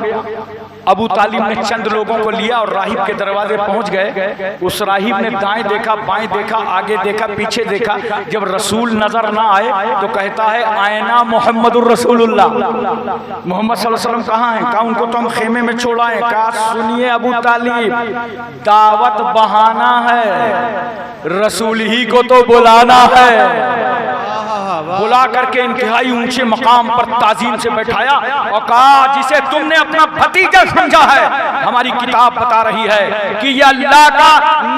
अबू तालिब ने चंद लोगों को लिया और राहिब के दरवाजे पहुंच गए। उस राहिब ने दाएं देखा, बाएं देखा, आगे देखा, पीछे देखा। जब रसूल नजर ना आए तो कहता है आयना मोहम्मदुर रसूलुल्लाह, मोहम्मद सल्लल्लाहु अलैहि वसल्लम कहाँ हैं? कहा उनको तो हम खेमे में छोड़ा है। कहा सुनिए अबू तालिब, दावत बहाना है, रसूल ही को तो बुलाना है। बुला करके इंतहाई ऊंचे मकाम पर ताजीम से बैठाया और कहा जिसे तुमने अपना भतीजा समझा है, हमारी किताब बता रही है कि यह अल्लाह का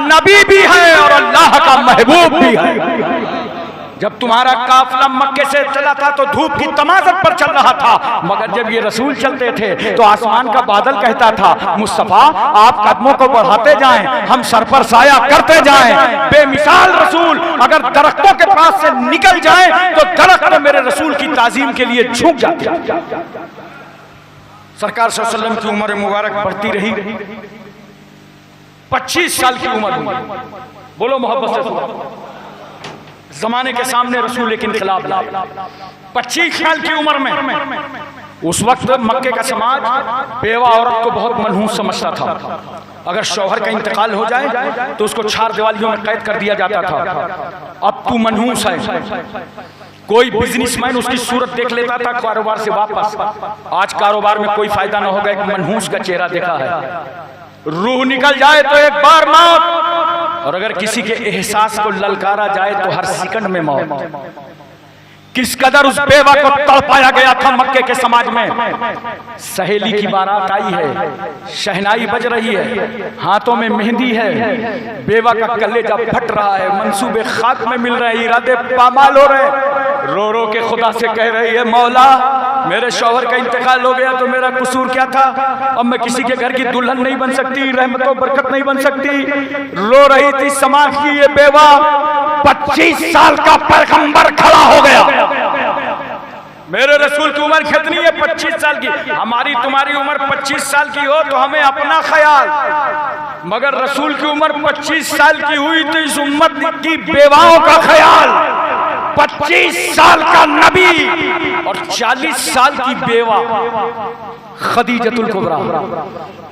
नबी भी है और अल्लाह का महबूब भी है। जब तुम्हारा काफिला मक्के से चला था तो धूप की तमाज़त पर चल रहा था, मगर जब ये रसूल चलते थे तो आसमान का बादल कहता था मुस्तफा आप कदमों को बढ़ाते जाएं, हम सर पर साया करते जाएं। बेमिसाल रसूल अगर दरख्तों के पास से निकल जाएं तो दरख्त मेरे रसूल की ताजीम के लिए झुक जाते। सरकार सल्लल्लाहु अलैहि वसल्लम की उम्र मुबारक बढ़ती रही। 25 साल की उम्र हुई। बोलो मोहब्बत से। जमाने के सामने रसूल एक इनकलाब लाए। 25 साल की उम्र में उस वक्त मक्के का समाज बेवा औरत को बहुत मनहूस समझता था। अगर शौहर का इंतकाल हो जाए तो उसको 4 दीवारियों में कैद कर दिया जाता था। अब तू मनहूस है। कोई बिजनेसमैन उसकी सूरत देख लेता था कारोबार से वापस। आज कारोबार में कोई फायदा ना होगा, एक मनहूस का चेहरा देखा है। रूह निकल जाए तो एक बार मौत, और अगर किसी के एहसास को ललकारा जाए तो हर सेकंड में मौत। किस कदर उस बेवा को तड़पाया गया था मक्के के समाज में। सहेली की बारात आई है, शहनाई बज रही है, हाथों में मेहंदी है, बेवा का कलेजा फट रहा है, मंसूबे खाक में मिल रहे हैं, इरादे पामाल हो रहे। रो रो के खुदा से कह रही है मौला मेरे शौहर का इंतकाल हो गया तो मेरा कसूर क्या था? अब मैं किसी के घर की दुल्हन नहीं बन सकती, रहमतों बरकत नहीं बन सकती। रो रही थी समाज की ये बेवा। 25 साल का पैगंबर खड़ा हो गया। मेरे रसूल की उम्र कितनी है? 25 साल की। हमारी तुम्हारी उम्र 25 साल की हो तो हमें अपना ख्याल, मगर रसूल की उम्र 25 साल की हुई तो इस उम्मत की बेवाओं का ख्याल। 25 साल का नबी और 40 साल की बेवा खदीजतुल कुबरा।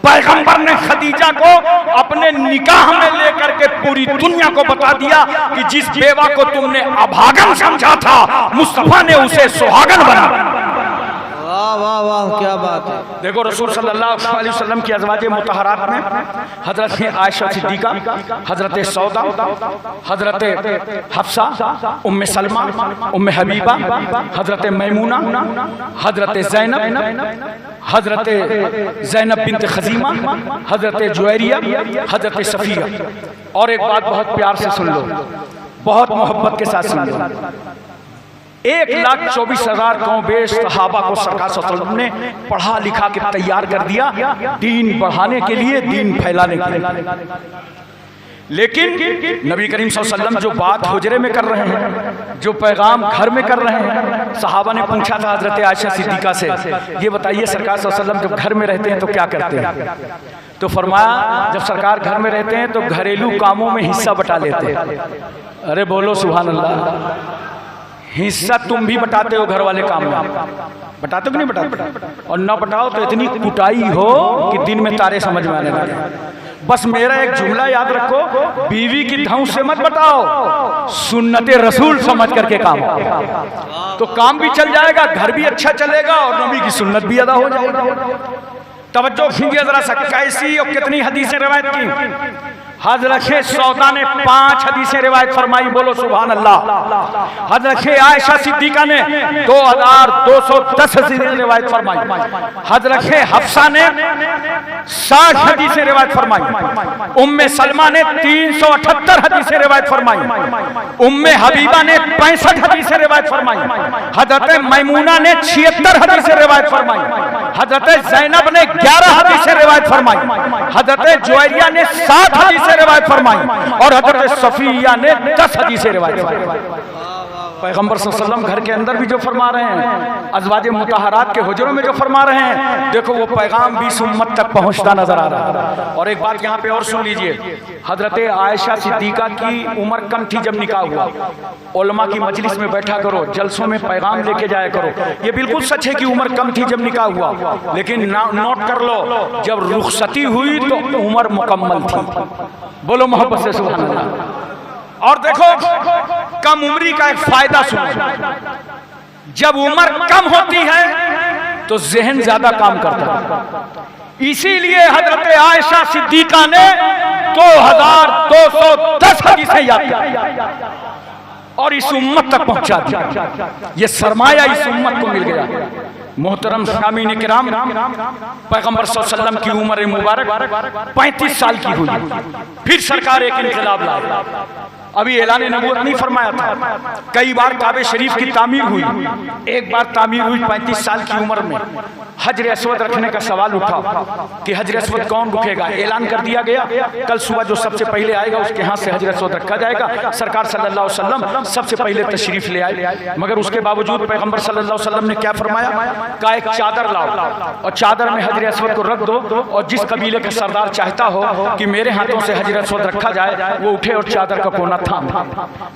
पैगंबर ने खदीजा को अपने निकाह में लेकर के पूरी दुनिया को बता दिया कि जिस बेवा को तुमने अभागन समझा था मुस्तफा ने उसे सुहागन बना। वाह वाह वाह, क्या बात है। देखो रसूल सल्लल्लाहु अलैहि वसल्लम की अज़वाजे मुतहरात में हजरत आयशा सिद्दीका, हजरत सौदा, हजरत हफ्सा, उम्मे सलमा, उम्मे हबीबा, हजरत मैमूना, हजरत हजरत ज़ैनब बिन्त खजीमा, हजरत जुवैरिया, हजरत सफिया। और एक बात बहुत प्यार से सुन लो, बहुत मोहब्बत के साथ सुन लो। 1,24,000 कौम बेश सहाबा को सरकार सल्लल्लाहु अलैहि वसल्लम ने पढ़ा लिखा के तैयार कर दिया दीन बढ़ाने के लिए, दीन फैलाने के लिए। लेकिन नबी करीम सल्लल्लाहु अलैहि वसल्लम जो बात हुजरे में कर रहे हैं, जो पैगाम घर में कर रहे हैं, सहाबा ने पूछा था हजरत आयशा सिद्दीका से, ये बताइए सरकार सल्लल्लाहु अलैहि वसल्लम जब घर में रहते हैं तो क्या करते हैं? तो फरमाया जब सरकार घर में रहते हैं तो घरेलू कामों में हिस्सा बटा लेते हैं। अरे बोलो सुभान अल्लाह। हिस्सा तुम भी बटाते हो घर वाले काम में, बटाते हो कि नहीं बटाते? और ना बटाओ तो इतनी कुटाई हो कि दिन में तारे समझ में आने लगे। बस मेरा एक जुमला याद रखो, बीवी की धौंस से मत बताओ, सुन्नते रसूल समझ करके काम, तो काम भी चल जाएगा, घर भी अच्छा चलेगा और नबी की सुन्नत भी अदा हो जाएगी। तवज्जो कीजिए जरा सा, कैसी और कितनी हदीसें रिवायत की। हज़रत सौदा ने 5 हदीसें रिवायत फरमाई, बोलो सुभान अल्लाह। हज़रत आयशा सिद्दीका ने 2,210 हदीसें रिवायत फरमाई। हज़रत हफ्सा ने 60 हदीसें रिवायत फरमाई। उम्मे सलमा ने 378 हदीसें रिवायत फरमाई। उम्मे हबीबा ने 65 हदीसें रिवायत फरमाई। हज़रत मैमूना ने 76 हदीसें रिवायत फरमाई। हज़रत ज़ैनब ने 11 हदीसें रिवायत फरमाई। हज़रत जुवैरिया ने 7 हदीसें रिवायत फरमाई और हज़रत सफिया ने 10 हदीसें रिवायत फरमाई। पैगंबर सल्लल्लाहु अलैहि वसल्लम घर के अंदर भी जो फरमा रहे हैं, अज़वाज मुतहरात के हुजरों में जो फरमा रहे हैं, देखो वो पैगाम भी उम्मत तक पहुंचता नजर आ रहा है। और एक बात यहाँ पे और सुन लीजिए, हजरत आयशा सिद्दीका की उम्र कम थी जब निकाह हुआ। उलमा की मजलिस में बैठा करो, जलसों में पैगाम लेके जाया करो। ये बिल्कुल सच है कि उम्र कम थी जब निकाह हुआ, लेकिन नोट कर लो जब रुखसती हुई तो उम्र मुकम्मल थी। बोलो मोहब्बत से सुभान अल्लाह। और देखो कम उम्री का एक फायदा सुनो, जब उम्र कम होती है तो जहन ज्यादा काम करता है। इसीलिए हजरत आयशा सिद्दीका ने 2,210 हदीसें याद की और इस उम्मत तक पहुंचा दिया। ये सरमाया इस उम्मत को मिल गया। मोहतरम सामीन किराम, पैगंबर सल्लल्लाहु अलैहि वसल्लम की उम्र मुबारक 35 साल की हुई, फिर सरकार एक इनकलाब लाई। अभी ऐलान नबूवत नहीं फरमाया था। कई बार काबे शरीफ की तामीर हुई, एक बार तामीर हुई 35 साल की उम्र में। हजर अस्वद रखने का सवाल उठा कि हजर अस्वद कौन रखेगा। ऐलान कर दिया गया कल सुबह जो सबसे पहले आएगा उसके हाथ से हजर अस्वद रखा जाएगा। सरकार सल्लल्लाहु अलैहि वसल्लम सबसे पहले तशरीफ ले आए, मगर उसके बावजूद पैगंबर सल्लल्लाहु अलैहि वसल्लम ने क्या फरमाया, का एक चादर लाओ और चादर में हजर अस्वद को रख दो, और जिस कबीले का सरदार चाहता हो कि मेरे हाथों से हजर अस्वद रखा जाए वो उठे और चादर का कोना थाम।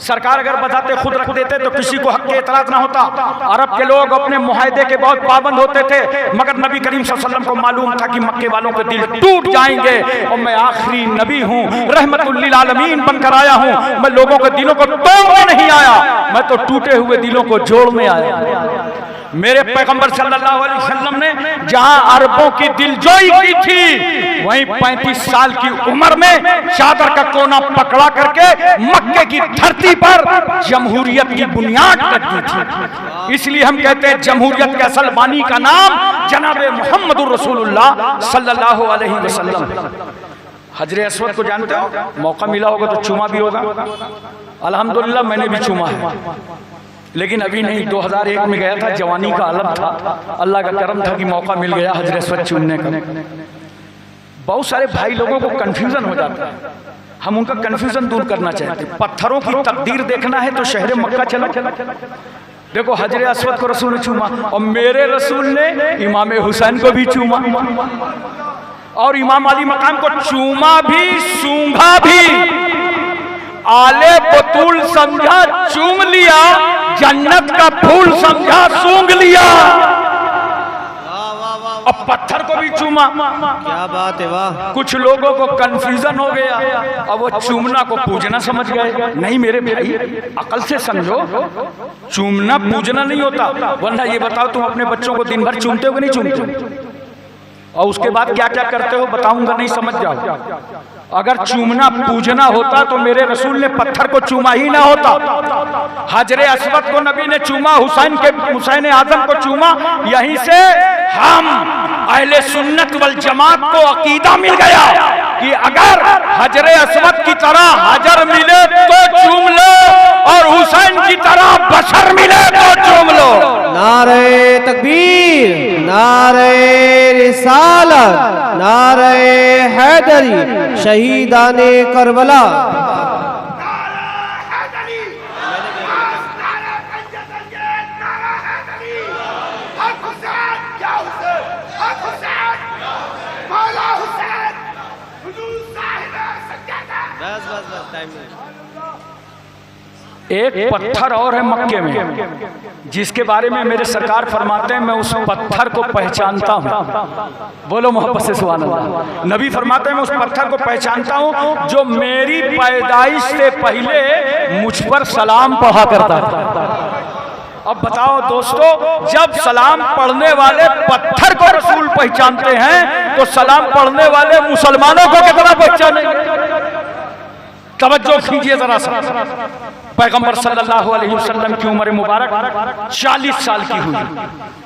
सरकार अगर बताते खुद रख देते तो किसी को हक के एतराज ना होता। अरब के लोग अपने मुआहदे के बहुत पाबंद होते थे, मगर नबी करीम सल्लल्लाहु अलैहि वसल्लम को मालूम था कि मक्के वालों के दिल टूट जाएंगे और मैं आखिरी नबी हूँ, रहमतुल लिल आलमीन बनकर आया हूँ। मैं लोगों के दिलों को तोड़ने नहीं आया, मैं तो टूटे हुए दिलों को जोड़ने आया। मेरे पैगंबर सल्लल्लाहु अलैहि वसल्लम ने जहां अरबों की दिलजोई की थी, वहीं 35 साल की उम्र में चादर का कोना पकड़ा करके मक्के की धरती पर जमहूरियत की बुनियाद रख दी थी। इसलिए हम कहते हैं जमहूरियत के असल बानी का नाम जनाबे मुहम्मदुर रसूलुल्लाह सल्लल्लाहु अलैहि वसल्लम। हजरे अस्वद को जानते हो, मौका मिला होगा तो चूमा भी होगा। अल्हम्दुलिल्लाह मैंने भी चूमा है, लेकिन अभी नहीं। 2001 में गया था, जवानी का आलम था, अल्लाह का करम था कि मौका मिल गया हजरे अस्वद चूमने का। बहुत सारे भाई लोगों को कंफ्यूजन हो जाता है, हम उनका कंफ्यूजन दूर करना चाहते हैं। पत्थरों की तकदीर देखना है तो शहर मक्का चलो। देखो हजरे अस्वद को रसूल ने चूमा और मेरे रसूल ने इमाम हुसैन को भी चूमा और इमाम अली मकाम को चूमा भी, सूंघा भी। आले बतूल समझा चूम लिया, जन्नत का फूल समझा सूंघ लिया, और पत्थर को भी चूमा। क्या बात है, वाह। कुछ लोगों को कंफ्यूजन हो गया और वो चूमना को पूजना समझ गए। नहीं मेरे भाई, अकल से समझो, चूमना पूजना नहीं होता। वरना ये बताओ तुम अपने बच्चों को दिन भर चूमते हो कि नहीं चूमते, और उसके बाद क्या क्या करते हो बताऊंगा, नहीं समझ जाओ। अगर चूमना पूजना होता तो मेरे रसूल ने पत्थर को चूमा ही ना होता। हजरे अस्वद को नबी ने चूमा, हुसैन आजम को चूमा। यहीं से हम अहले सुन्नत वल जमात को अकीदा मिल गया। कि अगर हजरे अस्वद की तरह हजर मिले तो चूम लो और हुसैन की तरह बशर मिले तो चूम लो। नारे तकबीर, नारे रिसालत, नारे हैदरी, शहीदाने करबला। एक पत्थर और है मक्के में जिसके बारे में मेरे सरकार फरमाते हैं मैं उस पत्थर को पहचानता हूँ। बोलो मोहब्बत से सुभान अल्लाह। नबी फरमाते हैं मैं उस पत्थर को पहचानता हूँ जो मेरी पैदाइश से पहले मुझ पर सलाम पढ़ा करता था। अब बताओ दोस्तों, जब सलाम पढ़ने वाले पत्थर को रसूल पहचानते हैं तो सलाम पढ़ने वाले मुसलमानों को कितना पहचानेंगे? तवज्जो कीजिए जरा सा। पैगंबर सल्लल्लाहु अलैहि वसल्लम की उम्र मुबारक 40 साल की हुई।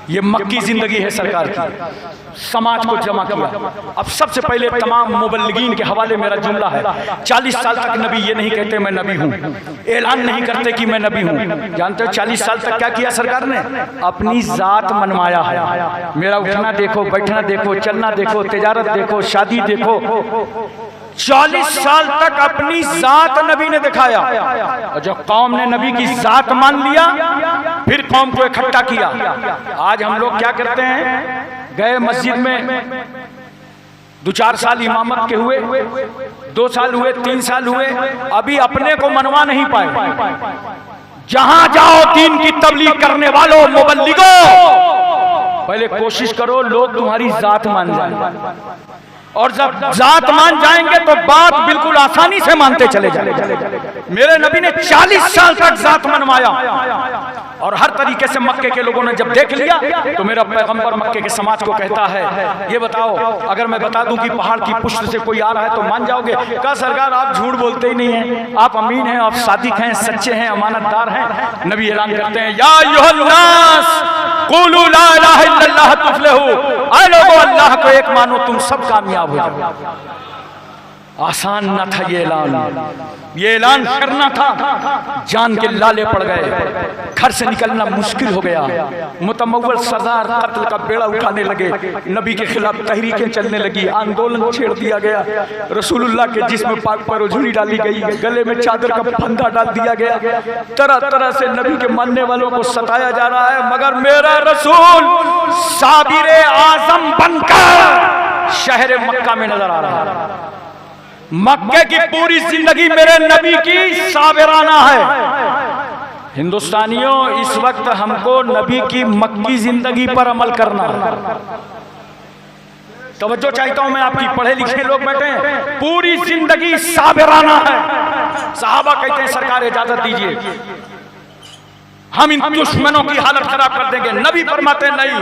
ये मक्की जिंदगी है सरकार की। समाज को जमा किया। अब सबसे पहले तमाम मुबल्लिगीन के हवाले मेरा जुमला है। 40 साल तक नबी ये नहीं कहते मैं नबी हूँ, ऐलान नहीं करते कि मैं नबी हूँ। जानते हो 40 साल तक क्या किया सरकार ने? अपनी जात मनवाया है। मेरा उठना देखो, बैठना देखो, चलना देखो, तिजारत देखो, शादी देखो। 40 साल तक अपनी जात नबी ने दिखाया। और जब कौम ने नबी की जात मान लिया फिर कौम को इकट्ठा किया। आज हम लोग क्या करते हैं? गए मस्जिद में 2-4 साल इमामत के हुए, 2 साल हुए, 3 साल हुए, अभी अपने को मनवा नहीं पाए। जहां जाओ दीन की तबलीग करने वालों, मुबल्लिगों, पहले कोशिश करो लोग तुम्हारी जात मान जाए। और जब जात मान जाएंगे तो बात बिल्कुल आसानी से मानते चले जाएंगे। मेरे नबी ने 40 साल तक जात मनवाया और हर तरीके से मक्के के लोगों ने जब देख लिया तो मेरा पैगंबर मक्के के समाज को कहता है ये बताओ, अगर मैं बता दूं कि पहाड़ की पुष्ट से कोई आ रहा है तो मान जाओगे? कहा सरकार आप झूठ बोलते ही नहीं हैं, आप अमीन हैं, आप सादिक हैं, सच्चे हैं, अमानतदार हैं। नबी ऐलान करते हैं या अय्युहन्नास क़ूलू ला इलाहा इल्लल्लाह तुफ़्लिहू, ऐ लोगों अल्लाह को एक मानो तुम सब कामयाब हो जाओ। आसान न था ये ऐलान करना था। जान के लाले पड़ गए, घर से निकलना मुश्किल हो गया। मुतमव्वल सरदार कत्ल का बेड़ा उठाने लगे, नबी के खिलाफ तहरीकें चलने लगी, आंदोलन छेड़ दिया गया। रसूलुल्लाह के जिस्म पाक पर झुरी डाली गई, गले में चादर का फंदा डाल दिया गया। तरह तरह से नबी के मानने वालों को सताया जा रहा है, मगर मेरा रसूल साबिर आजम बनकर शहर मक्का में नजर आ रहा है। मक्के की पूरी जिंदगी मेरे नबी की साबिराना है। हिंदुस्तानियों, इस वक्त हमको नबी की मक्की जिंदगी पर अमल करना है। तवज्जो चाहता हूं मैं आपकी, पढ़े लिखे लोग बैठे हैं, पूरी जिंदगी साबिराना है। सहाबा कहते हैं सरकार इजाजत दीजिए, हम इन दुश्मनों की हालत खराब कर देंगे। नबी फरमाते नहीं,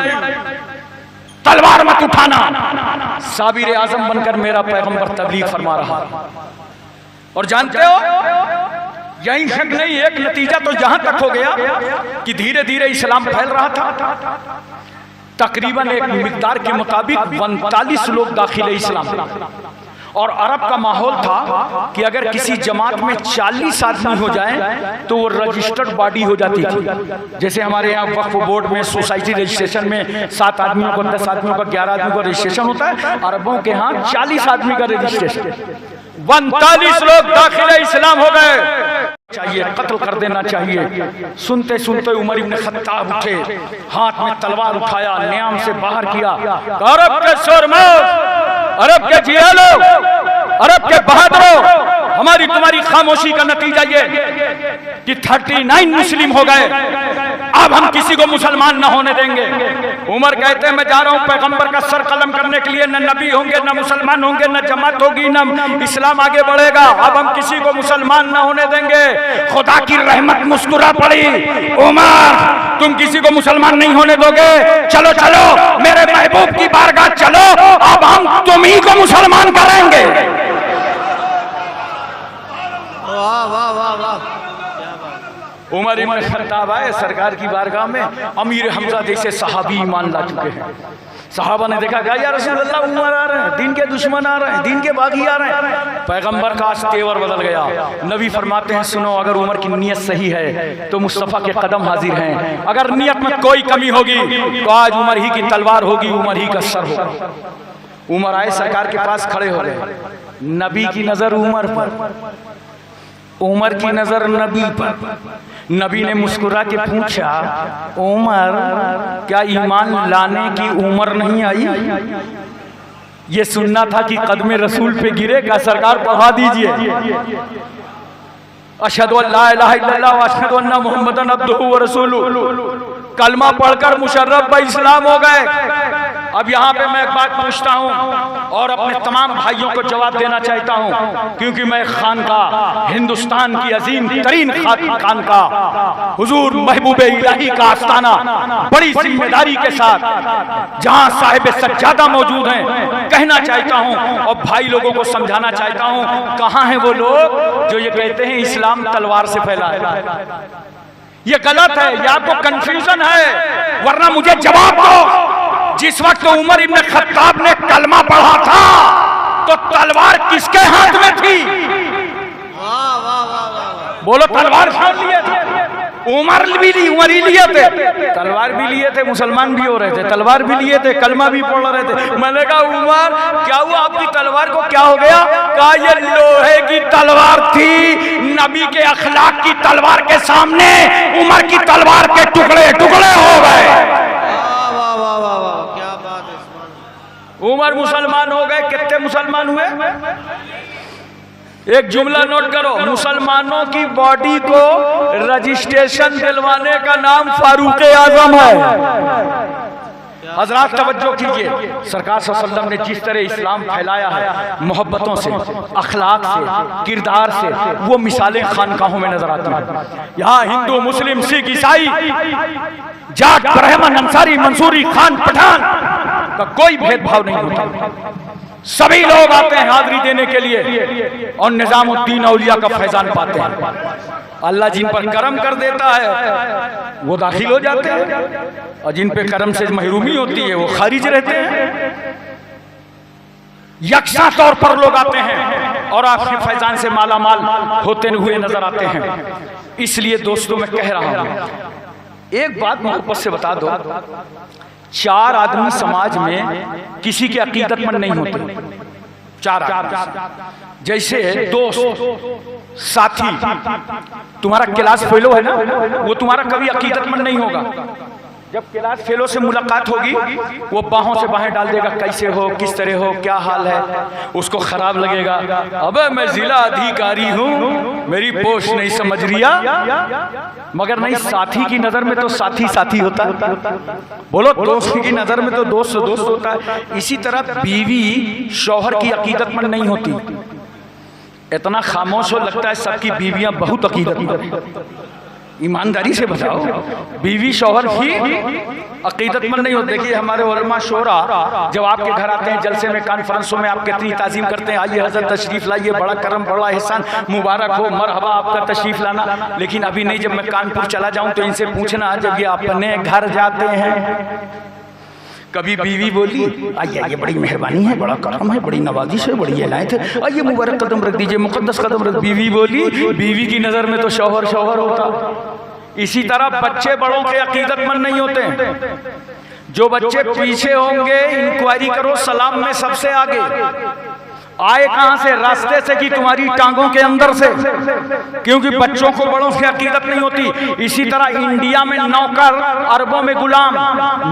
तलवार मत उठाना। साबिर आजम बनकर मेरा पैगंबर तबलीग फरमा रहा। और जानते हो यही शक नहीं, एक नतीजा तो यहां तक हो गया कि धीरे धीरे इस्लाम फैल रहा था। तकरीबन एक मिकदार के मुताबिक 45 लोग दाखिल इस्लाम। और अरब का माहौल था कि अगर किसी जमात में 40 आदमी हो जाएं तो वो रजिस्टर्ड बॉडी हो जाती थी। जैसे हमारे यहाँ वक्फ बोर्ड में सोसाइटी रजिस्ट्रेशन में 7 आदमियों को, 10 आदमियों का, 11 आदमियों का रजिस्ट्रेशन होता है, अरबों के यहाँ 40 आदमी का रजिस्ट्रेशन। 45 लोग दाखिल इस्लाम हो गए। चाहिए कत्ल कर देना चाहिए। सुनते सुनते उमर इब्न खत्ताब उठे, हाथ में तलवार उठाया, न्याम से बाहर किया। अरब के शोरमौज, अरब के जियालो, अरब के बहादुरों, हमारी तुम्हारी खामोशी का नतीजा ये कि 39 मुस्लिम हो गए, अब हम किसी को मुसलमान न होने देंगे। उमर कहते हैं मैं जा रहा हूं पैगंबर का सर कलम करने के लिए, न नबी होंगे, न मुसलमान होंगे, न जमात होगी, न इस्लाम आगे बढ़ेगा। अब हम किसी को मुसलमान न होने देंगे। खुदा की रहमत मुस्कुरा पड़ी, उमर तुम किसी को मुसलमान नहीं होने दोगे? चलो चलो मेरे महबूब की बारगाह चलो, अब हम तुम्ही को मुसलमान करेंगे। वाह वाह वाह वाह। उमर इब्न खत्ताब आए सरकार की बारगाह में। अमीर हमजा जैसे सहाबी ईमान ला चुके हैं, साहबा ने देखा, कहा या रसूलल्लाह उमर आ रहे हैं, दिन के दुश्मन आ रहे हैं, दिन के बागी आ रहे हैं। पैगंबर का आज तेवर बदल गया। नबी फरमाते हैं, सुनो, अगर उमर की नीयत सही है तो मुस्तफ़ा के कदम हाजिर हैं, अगर नीयत में कोई कमी होगी तो आज उमर ही की तलवार होगी, उमर ही का सर होगा। उमर आए, सरकार के पास खड़े हो गए। नबी की नजर उमर पर, उमर की नजर नबी पर। नबी ने मुस्कुरा के पूछा, उमर, क्या ईमान लाने की उम्र नहीं आई? ये सुनना था कि कदम रसूल पे गिरेगा। सरकार पढ़ा दीजिए, अशहदु अल्ला इलाहा इल्लल्लाह व अशहदु अन्ना मुहम्मदन अब्दुहु व रसूलुहु। कलमा पढ़कर मुशर्रफ भाई इस्लाम हो गए। अब यहाँ पे मैं एक बात पूछता हूँ और अपने तमाम भाइयों को जवाब देना चाहता हूँ, क्योंकि मैं खानका, हिंदुस्तान की अजीम तरीन खानका, हुजूर महबूब इलाही का आस्ताना, बड़ी जिम्मेदारी के साथ जहाँ साहिब सज्जादा मौजूद हैं, कहना चाहता हूँ और भाई लोगों को समझाना चाहता हूँ, कहाँ हैं वो लोग जो ये कहते हैं इस्लाम तलवार से फैला है? ये गलत है, ये आपको कंफ्यूजन है, वरना मुझे जवाब दो। जिस वक्त उमर इब्न खत्ताब ने कलमा पढ़ा था तो तलवार किसके हाथ में थी? बोलो, तलवार कौन लिए थे? उमर ही लिए थे, तलवार भी लिए थे, मुसलमान भी हो रहे थे, तलवार भी लिए थे, कलमा भी पढ़ रहे थे। मैंने कहा, उमर क्या हुआ, आपकी तलवार को क्या हो गया? कहा, ये लोहे की तलवार थी, नबी के अखलाक की तलवार के सामने उमर की तलवार के टुकड़े टुकड़े हो गए। क्या बात है। उमर मुसलमान हो गए। कितने मुसलमान हुए? एक जुमला नोट करो, मुसलमानों की बॉडी को रजिस्ट्रेशन दिलवाने का नाम फारूक आजम है। हजरात तवज्जो कीजिए, सरकार सल्लल्लाहु अलैहि वसल्लम ने जिस तरह इस्लाम फैलाया है, मोहब्बतों से, अखलाक से, किरदार से, वो मिसालें खानकाहों में नजर आती हैं। यहाँ हिंदू, मुस्लिम, सिख, ईसाई, जाट, ब्राह्मण, अंसारी, मंसूरी, खान, पठान का कोई भेदभाव नहीं होता। सभी लोग आते हैं हाजिरी देने के लिए और निजामुद्दीन औलिया का फैजान पाते हैं। अल्लाह जिन पर करम कर देता है वो दाखिल हो जाते हैं और जिन पे करम से महरूमी होती है वो खारिज रहते हैं। यकसा तौर पर लोग आते हैं और आपके फैजान से माला माल होते हुए नजर आते हैं। इसलिए दोस्तों, मैं कह रहा हूं, एक बात मोहब्बत से बता दो, 4 आदमी समाज में किसी के अकीदतमंद नहीं होते। 4 आदमी, जैसे दोस्त, साथी, तुम्हारा क्लास फेलो है ना, वो तुम्हारा कभी अकीदतमंद नहीं होगा। जब क्लास फेलो से मुलाकात होगी, वो बाहों से बाहें डाल देगा, कैसे हो, किस तरह हो, क्या हाल है, उसको खराब लगेगा। अबे मैं जिला अधिकारी हूँ, मेरी पोस्ट नहीं समझ रिया। मगर नहीं, साथी की नजर में तो साथी साथी होता है। बोलो, दोस्त की नजर में तो दोस्त दोस्त होता है। इसी तरह बीवी शौहर की अकीदतमंद नहीं होती। इतना खामोश हो, लगता है सबकी बीवियां बहुत अकीदतमंद। ईमानदारी से बताओ, बीवी शौहर की अकीदतमंद नहीं होती। देखिए, हमारे उलमा शोरा जब आपके घर आते हैं, जलसे में, कॉन्फ्रेंसों में, आप कितनी ताज़ीम करते हैं, आइए हजरत तशरीफ लाइए, बड़ा करम, बड़ा एहसान, मुबारक हो, मरहबा आपका तशरीफ लाना। लेकिन अभी नहीं, जब मैं कानपुर चला जाऊं तो इनसे पूछना, जब ये अपने घर जाते हैं, कभी बीवी बोली, आइए आइए, बड़ी मेहरबानी है, बड़ा करम है, बड़ी नवाजिश है, बड़ी इनायत है, आइए मुबारक कदम रख दीजिए, मुकद्दस कदम रख। बीवी बोली, बीवी की नज़र में तो शौहर शौहर होता। इसी तरह बच्चे बड़ों के अकीदतमंद नहीं होते। जो बच्चे पीछे होंगे, इंक्वायरी करो, सलाम में सबसे आगे। आए कहां से? रास्ते से कि तुम्हारी टांगों के अंदर से, क्योंकि बच्चों को बड़ों से अकीदत नहीं होती। इसी तरह इंडिया में नौकर, अरबों में गुलाम।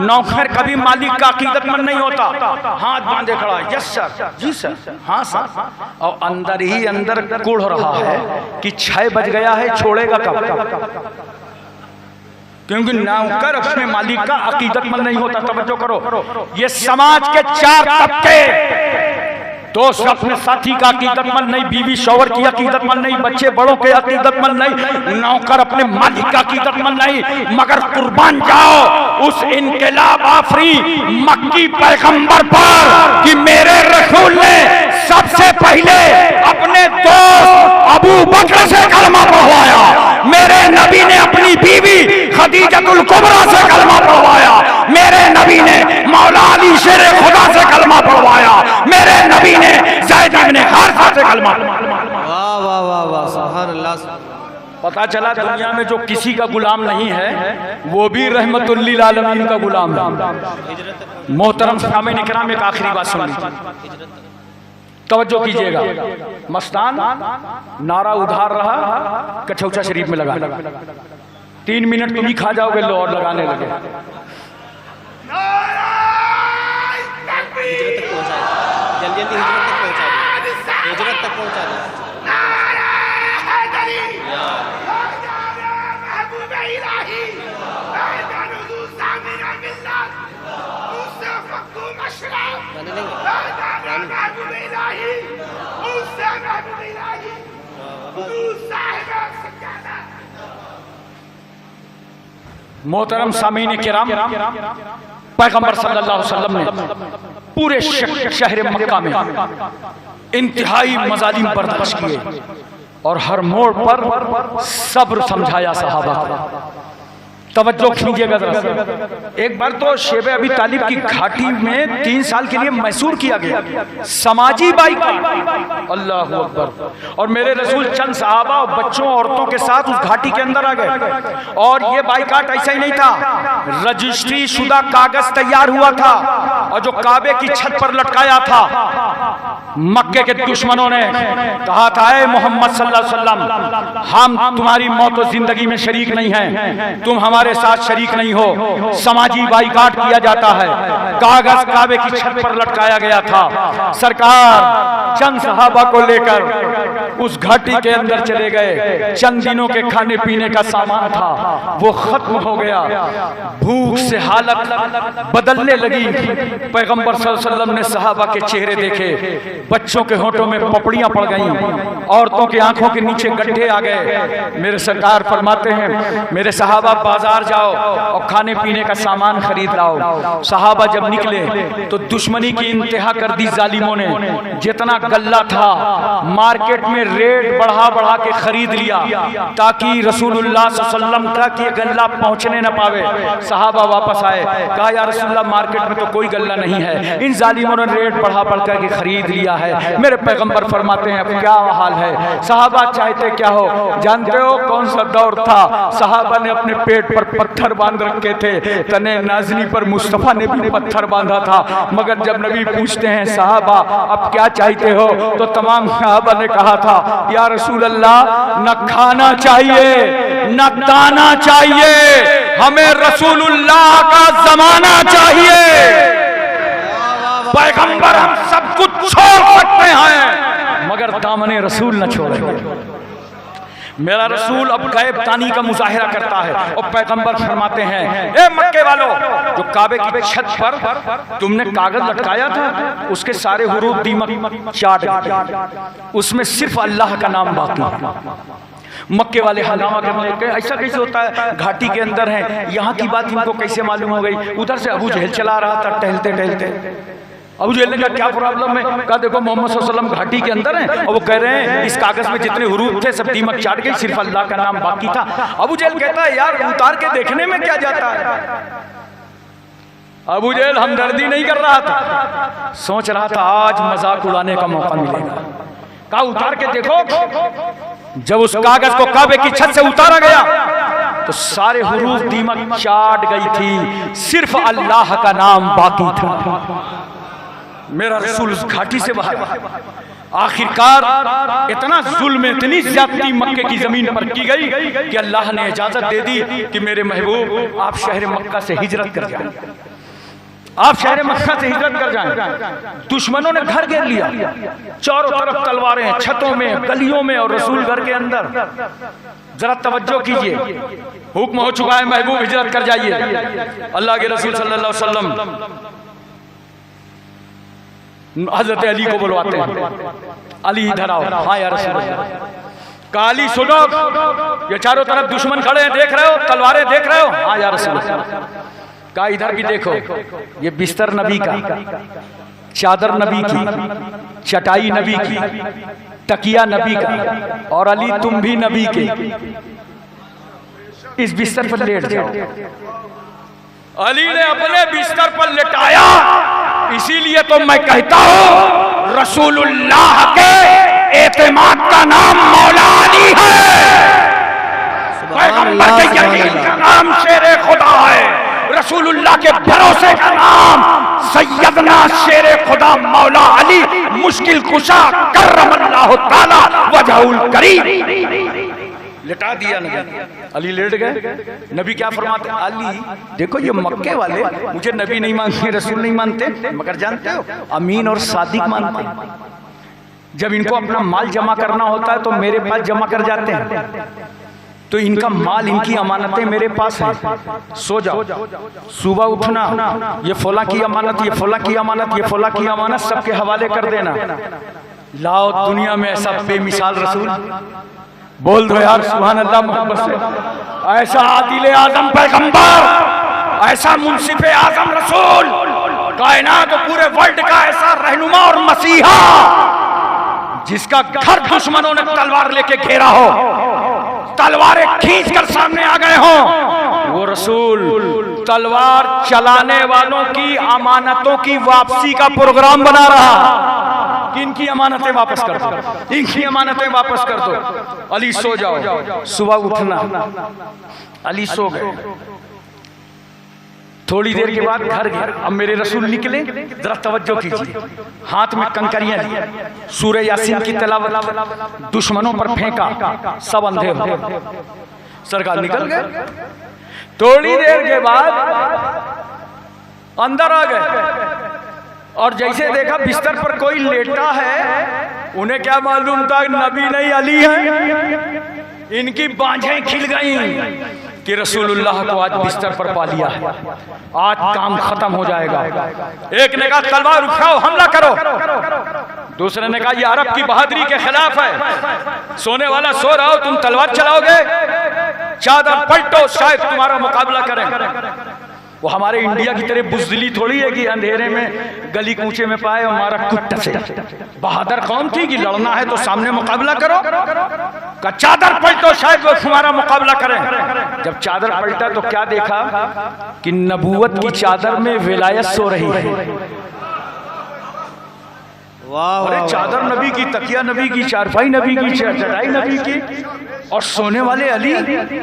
नौकर कभी मालिक का अकीदतमंद नहीं होता। हाथ बांधे खड़ा, यस सर, जी सर, हाँ सर, और अंदर ही अंदर कुढ़ रहा है कि 6 बज गया है, छोड़ेगा कब? क्योंकि नौकर अपने मालिक का अकीदतमंद नहीं होता। तवज्जो करो, ये समाज के 4 तबके, दोस्त अपने साथी का अकीदतमंद नहीं, बीवी शौहर की अकीदतमंद नहीं, बच्चे बड़ों के अकीदतमंद नहीं, नौकर अपने मालिक का अकीदतमंद नहीं। मगर कुर्बान जाओ उस इनकलाब आफरी मक्की पैगंबर पर कि मेरे रसूल ने सबसे पहले अपने दोस्त अबू बकर से कलमा पढ़वाया, मेरे नबी ने अपनी बीवी खदीजतुल कुबरा से कलमा पढ़वाया, मेरे नबी ने मौला अली शेर खुदा से कलमा पढ़वाया, मेरे नबी ने ज़ैद इब्न हारिसा से कलमा। वाह वाह वाह वाह, सुभान अल्लाह। पता चला दुनिया में जो किसी का गुलाम नहीं है वो भी रहमतुल लिल आलमीन का गुलाम है। मोहतरम सामईन इकराम, एक आखिरी बात सुन लीजिए, तवज्जो कीजिएगा। मस्तान नारा उधार रहा, कछौचा शरीफ में लगा, 3 मिनट तुम ही खा जाओगे, लो और लगाने लगे। हिजरत तक पहुंचा दे, जल्दी जल्दी हिजरत तक पहुंचा दे। मोहतरम सामीन किराम, पैगंबर सल्लल्लाहु अलैहि वसल्लम ने पूरे शहर मक्का में इंतहाई मजालिम बर्दाश्त किए और हर मोड़ पर सब्र समझाया सहाबा को। तवज्जो कीजिएगा जरा। एक बार तो शेब अबी तालिब की घाटी में 3 साल के लिए मैसूर किया गया समाजी बाइकाट, अल्लाह अकबर। और मेरे रसूल चंद सहाबा और बच्चों औरतों के साथ उस घाटी के अंदर आ गए। और ये बाइकाट ऐसा ही नहीं था, रजिस्ट्री शुदा कागज तैयार हुआ था और जो काबे की छत पर लटकाया था, मक्के के दुश्मनों ने कहा था, ऐ मोहम्मद सल्लल्लाहु अलैहि वसल्लम, हम तुम्हारी मौत और जिंदगी में शरीक नहीं हैं, तुम हमारे साथ शरीक नहीं हो। समाजी बाइकाट किया जाता है, कागज काबे की छत पर लटकाया गया था। सरकार चंद सहाबा को लेकर उस घाटी के अंदर चले गए। चंद दिनों के खाने पीने का सामान था, वो खत्म हो गया। भूख से हालत बदलने लगी। पैगंबर सल्लल्लाहु अलैहि वसल्लम ने सहाबा के चेहरे देखे, बच्चों के होठों में पपड़ियां पड़ गईं, औरतों की आंखों के नीचे गड्ढे आ गए। मेरे सरकार फरमाते हैं, मेरे सहाबा बाजार जाओ और खाने पीने का सामान खरीद लाओ। सहाबा जब निकले तो दुश्मनी की इंतहा कर दी जालिमों ने। जितना गल्ला था मार्केट में रेट बढ़ा बढ़ा के खरीद लिया ताकि रसूलुल्लाह सल्लल्लाहु अलैहि वसल्लम तक ये गल्ला पहुंचने न पावे। सहाबा वापस आए, कहा या रसूलुल्लाह मार्केट में तो कोई गल्ला नहीं है, इन जालिमों ने रेट बढ़ा बढ़ कर के खरीद लिया है। मेरे पैगंबर फरमाते हैं, अब क्या हाल है? सहाबा चाहते क्या हो? जानते हो कौन सा दौर था? सहाबा ने अपने पेट पर पत्थर बांध रखे थे, तने नाज़नी पर मुस्तफ़ा ने भी पत्थर बांधा था। मगर जब नबी पूछते हैं, सहाबा अब क्या चाहते हो, तो तमाम सहाबा ने कहा था, या रसूल अल्लाह, न खाना चाहिए न दाना चाहिए, हमें रसूलुल्लाह का जमाना चाहिए। पैगंबर हम सब कुछ छोड़ सकते हैं मगर दामने रसूल न छोड़ेंगे। मेरा रसूल अब गैब तानी का मुजाहिरा करता है और पैगंबर फरमाते हैं, ए मक्के वालों, जो काबे की छत पर तुमने कागज लटकाया था उसके सारे हुरूफ दीमक चाट गए, उसमें सिर्फ अल्लाह का नाम बाकी। मक्के वाले हंगामा करने लगे, ऐसा कैसे होता है, घाटी के अंदर है, यहाँ की बात इनको कैसे मालूम हो गई? उधर से अबू जहल चला रहा था टहलते टहलते। अबू जहल ने कहा क्या प्रॉब्लम है? कहा देखो मोहम्मद सल्लल्लाहु अलैहि वसल्लम घाटी के अंदर हैं और वो कह रहे हैं इस कागज में जितने हुरूफ थे सब दीमक चाट गई, सिर्फ अल्लाह का नाम बाकी था। अबू जहल कहता है, यार उतार के देखने में क्या जाता है? अबू जहल हमदर्दी नहीं कर रहा था, सोच रहा था आज मजाक उड़ाने का मौका मिलेगा। कहा उतार के देखो। जब उस कागज को काबे की छत से उतारा गया तो सारे हुरूफ दीमक चाट गई थी, सिर्फ अल्लाह का नाम बाकी था। मेरा रसूल उस घाटी से बाहर। आखिरकार इतना जुल्म, इतनी ज्यादती मक्के की जमीन पर की गई कि अल्लाह ने इजाजत दे दी कि मेरे महबूब आप शहर मक्का से हिजरत कर जाएं, आप शहर मक्का से हिजरत कर जाएं। दुश्मनों ने घर घेर लिया, चारों तरफ तलवारें, छतों में, गलियों में और रसूल घर के अंदर। जरा तवज्जो कीजिए, हुक्म हो चुका है महबूब हिजरत कर जाइए। अल्लाह के रसूल सल्लल्लाहु अलैहि वसल्लम हजरत अली को बुलवाते हैं, अली इधर आओ। हाँ यार रसूल अल्लाह। काली सुनो, ये चारों तरफ दुश्मन खड़े हैं, देख रहे हो, तलवारें देख रहे हो? हाँ यार रसूल अल्लाह। कहा इधर भी देखो, ये बिस्तर नबी का, चादर नबी की, चटाई नबी की, तकिया नबी का, और अली तुम भी नबी के, इस बिस्तर पर लेट जाओ। अली ने अपने बिस्तर पर लेटाया। इसीलिए तो मैं कहता हूं रसूलुल्लाह के एतमाद का नाम मौला अली है। पैगंबर के यकीन का नाम शेरे खुदा है। रसूलुल्लाह के भरोसे का नाम सैयदना शेरे खुदा मौला अली मुश्किल कुशा करमल्लाहु ताला वजहुल करीम। लिटा दिया नबी, अली लेट गए। नबी क्या फरमाते? अली देखो ये मक्के वाले मुझे नबी नहीं मानते, रसूल नहीं मानते, मगर जानते हो अमीन और सादिक मानते। जब इनको अपना माल जमा करना होता है तो मेरे पास जमा कर जाते हैं। तो इनका माल, इनकी अमानतें मेरे पास है। सो जाओ, सुबह उठना, ये फला की अमानत, ये फला की अमानत, ये फला की अमानत सबके हवाले कर देना। लाओ दुनिया में ऐसा बेमिसाल रसूल, बोल दो यार सुभान अल्लाह मोहब्बत से। ऐसा आदिल आजम पैगंबर, ऐसा मुंसिफ आजम रसूल, कायनात और पूरे वर्ल्ड का ऐसा रहनुमा और मसीहा जिसका घर दुश्मनों ने तलवार लेके घेरा हो, तलवारें खींच कर सामने आ गए हो, वो रसूल तलवार चलाने वालों की अमानतों की वापसी का प्रोग्राम बना रहा कि इनकी अमानतें वापस कर दो, इनकी अमानतें वापस कर दो। अली सो जाओ, सुबह उठना। अली सो गए। थोड़ी देर के बाद घर गया। अब मेरे रसूल निकले, जरा तवज्जो कीजिए। हाथ में कंकरियां ली, सूरह यासीन की तिलावत, दुश्मनों पर फेंका, सब अंधे हो। सरकार निकल गए। थोड़ी देर के बाद अंदर आ गए और जैसे देखा बिस्तर पर कोई लेटा है, उन्हें क्या मालूम था नबी नहीं अली है। इनकी बांझें खिल गईं कि रसूलुल्लाह को आज बिस्तर पर पा लिया है, आज काम खत्म हो जाएगा। एक ने कहा तलवार उठाओ, हमला करो। दूसरे ने कहा ये अरब की बहादुरी के खिलाफ है, सोने वाला सो रहा हो, तुम तलवार चलाओगे, चादर पलटो, शायद तुम्हारा मुकाबला करें। वो हमारे इंडिया की तरह बुज़दिली थोड़ी है कि अंधेरे में गली कूचे में पाए हमारा कुत्ता से। बहादुर कौम थी कि लड़ना है तो सामने मुकाबला करो, का चादर पलटो, शायद वो तुम्हारा मुकाबला करें। जब चादर पलटा तो क्या देखा कि नबूवत की चादर में विलायत सो रही है। अरे चादर नबी की, तकिया नबी की, चारपाई नबी की, चटाई नबी की, और सोने वाले अली।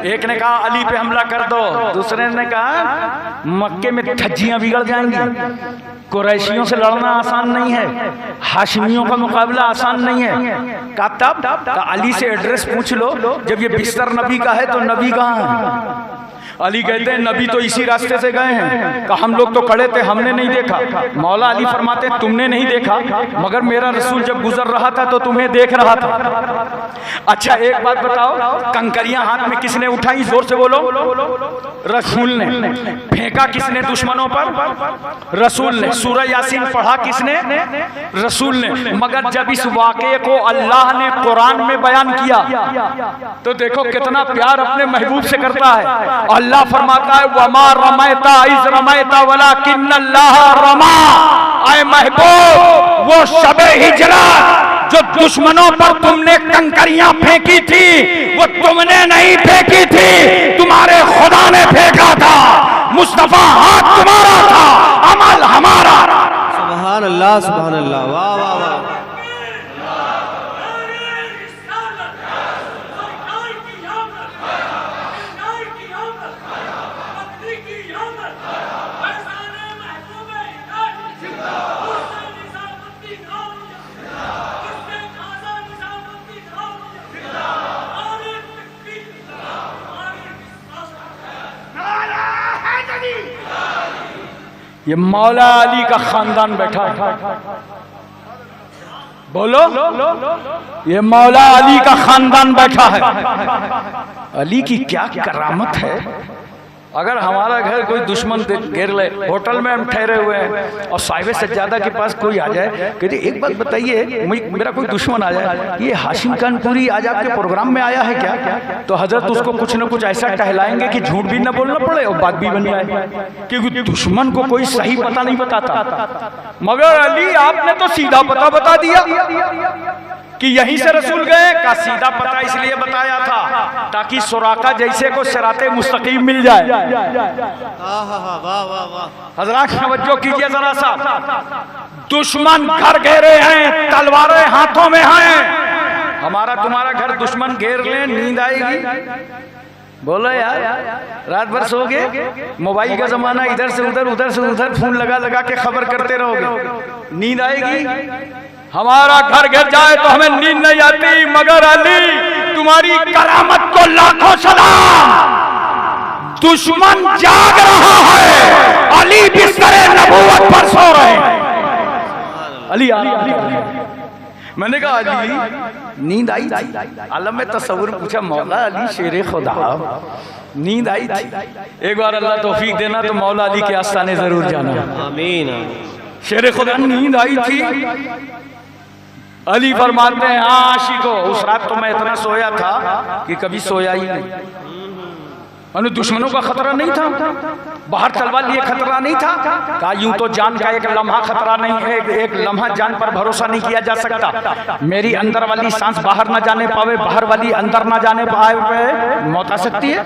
एक ने कहा अली पे हमला कर दो, दूसरे ने कहा मक्के में धज्जियां बिगड़ जाएंगी, कुरैशियों से लड़ना आसान नहीं है, हाशिमियों का मुकाबला आसान नहीं है। कहा तब अली से एड्रेस पूछ लो, जब ये बिस्तर नबी का है तो नबी कहाँ है? अली कहते हैं नबी तो इसी रास्ते से गए हैं। कहा हम लोग तो खड़े थे, हमने नहीं देखा। मौला अली फरमाते तुमने नहीं देखा, मगर मेरा रसूल जब गुजर रहा था तो तुम्हें देख रहा था। अच्छा एक बात बताओ, कंकरियां हाथ में किसने उठाई? जोर से बोलो। रसूल ने। फेंका किसने दुश्मनों पर? रसूल ने। सूरह यासीन पढ़ा किसने? रसूल ने। मगर जब इस वाक़े को अल्लाह ने कुरान में बयान किया तो देखो कितना प्यार अपने महबूब से करता है। अल्लाह फरमाता है वमा रमैता इज़ रमैता वलाकिन्नल्लाह रमा। ऐ महबूब, वो शबे हिजरत जो दुश्मनों पर तुमने कंकरियां फेंकी थी, वो तुमने नहीं फेंकी थी, तुम्हारे खुदा ने फेंका था। मुस्तफा हाथ तुम्हारा था, अमल हमारा। सुभान अल्लाह, सुभान अल्लाह, वाह वाह वाह। ये मौला अली का खानदान बैठा है। बोलो, ये मौला अली का खानदान बैठा है। अली की क्या करामत है। अगर हमारा घर कोई दुश्मन घेर ले, होटल में हम ठहरे हुए हैं और साहिब सज्जादा के पास कोई आ जाए, कहते एक बात बताइए, मेरा कोई दुश्मन आ जाए, ये हाशिम कानपुरी आज आपके प्रोग्राम में आया है क्या? तो हजरत उसको कुछ न कुछ ऐसा टहलाएंगे कि झूठ भी न बोलना पड़े और बात भी बन जाए, क्योंकि दुश्मन को कोई सही पता नहीं बताता। मगर अली आपने तो सीधा पता बता दिया कि यहीं से रसूल गए का सीधा पता इसलिए बताया था ताकि सुराका जैसे को सिराते मुस्तकीम मिल जाए। हजरात तवज्जो कीजिए जरा सा, दुश्मन घर घेरे हैं, तलवारें हाथों में हैं। हमारा तुम्हारा घर दुश्मन घेर ले, नींद आएगी? बोलो यार, रात भर सोगे? मोबाइल का जमाना, इधर से उधर उधर से उधर फोन लगा लगा के खबर करते रहोगे, नींद आएगी? हमारा घर गिर जाए तो हमें नींद नहीं आती, मगर अली तुम्हारी करामत को लाखों सलाम। दुश्मन जाग रहा है, अली बिस्तरे नबूवत पर सो रहे हैं। अली मैंने कहा अली नींद आई थी? आलम में तस्वुर पूछा, मौला अली शेरे खुदा नींद आई थी? एक बार अल्लाह तौफीक देना तो मौला अली के आस्थाने जरूर जाना। आमीन। शेरे खुदा नींद आई थी? अली फरमाते हैं हाँ आशिको, उस रात तो मैं इतना सोया था कि कभी सोया ही नहीं। दुश्मनों का खतरा नहीं था, बाहर तलवार लिए खतरा नहीं था। कहा यूं तो जान का एक लम्हा खतरा नहीं है, एक लम्हा जान पर भरोसा नहीं किया जा सकता। मेरी अंदर वाली सांस बाहर ना जाने पावे, बाहर वाली अंदर ना जाने पावे, मौत आ सकती है।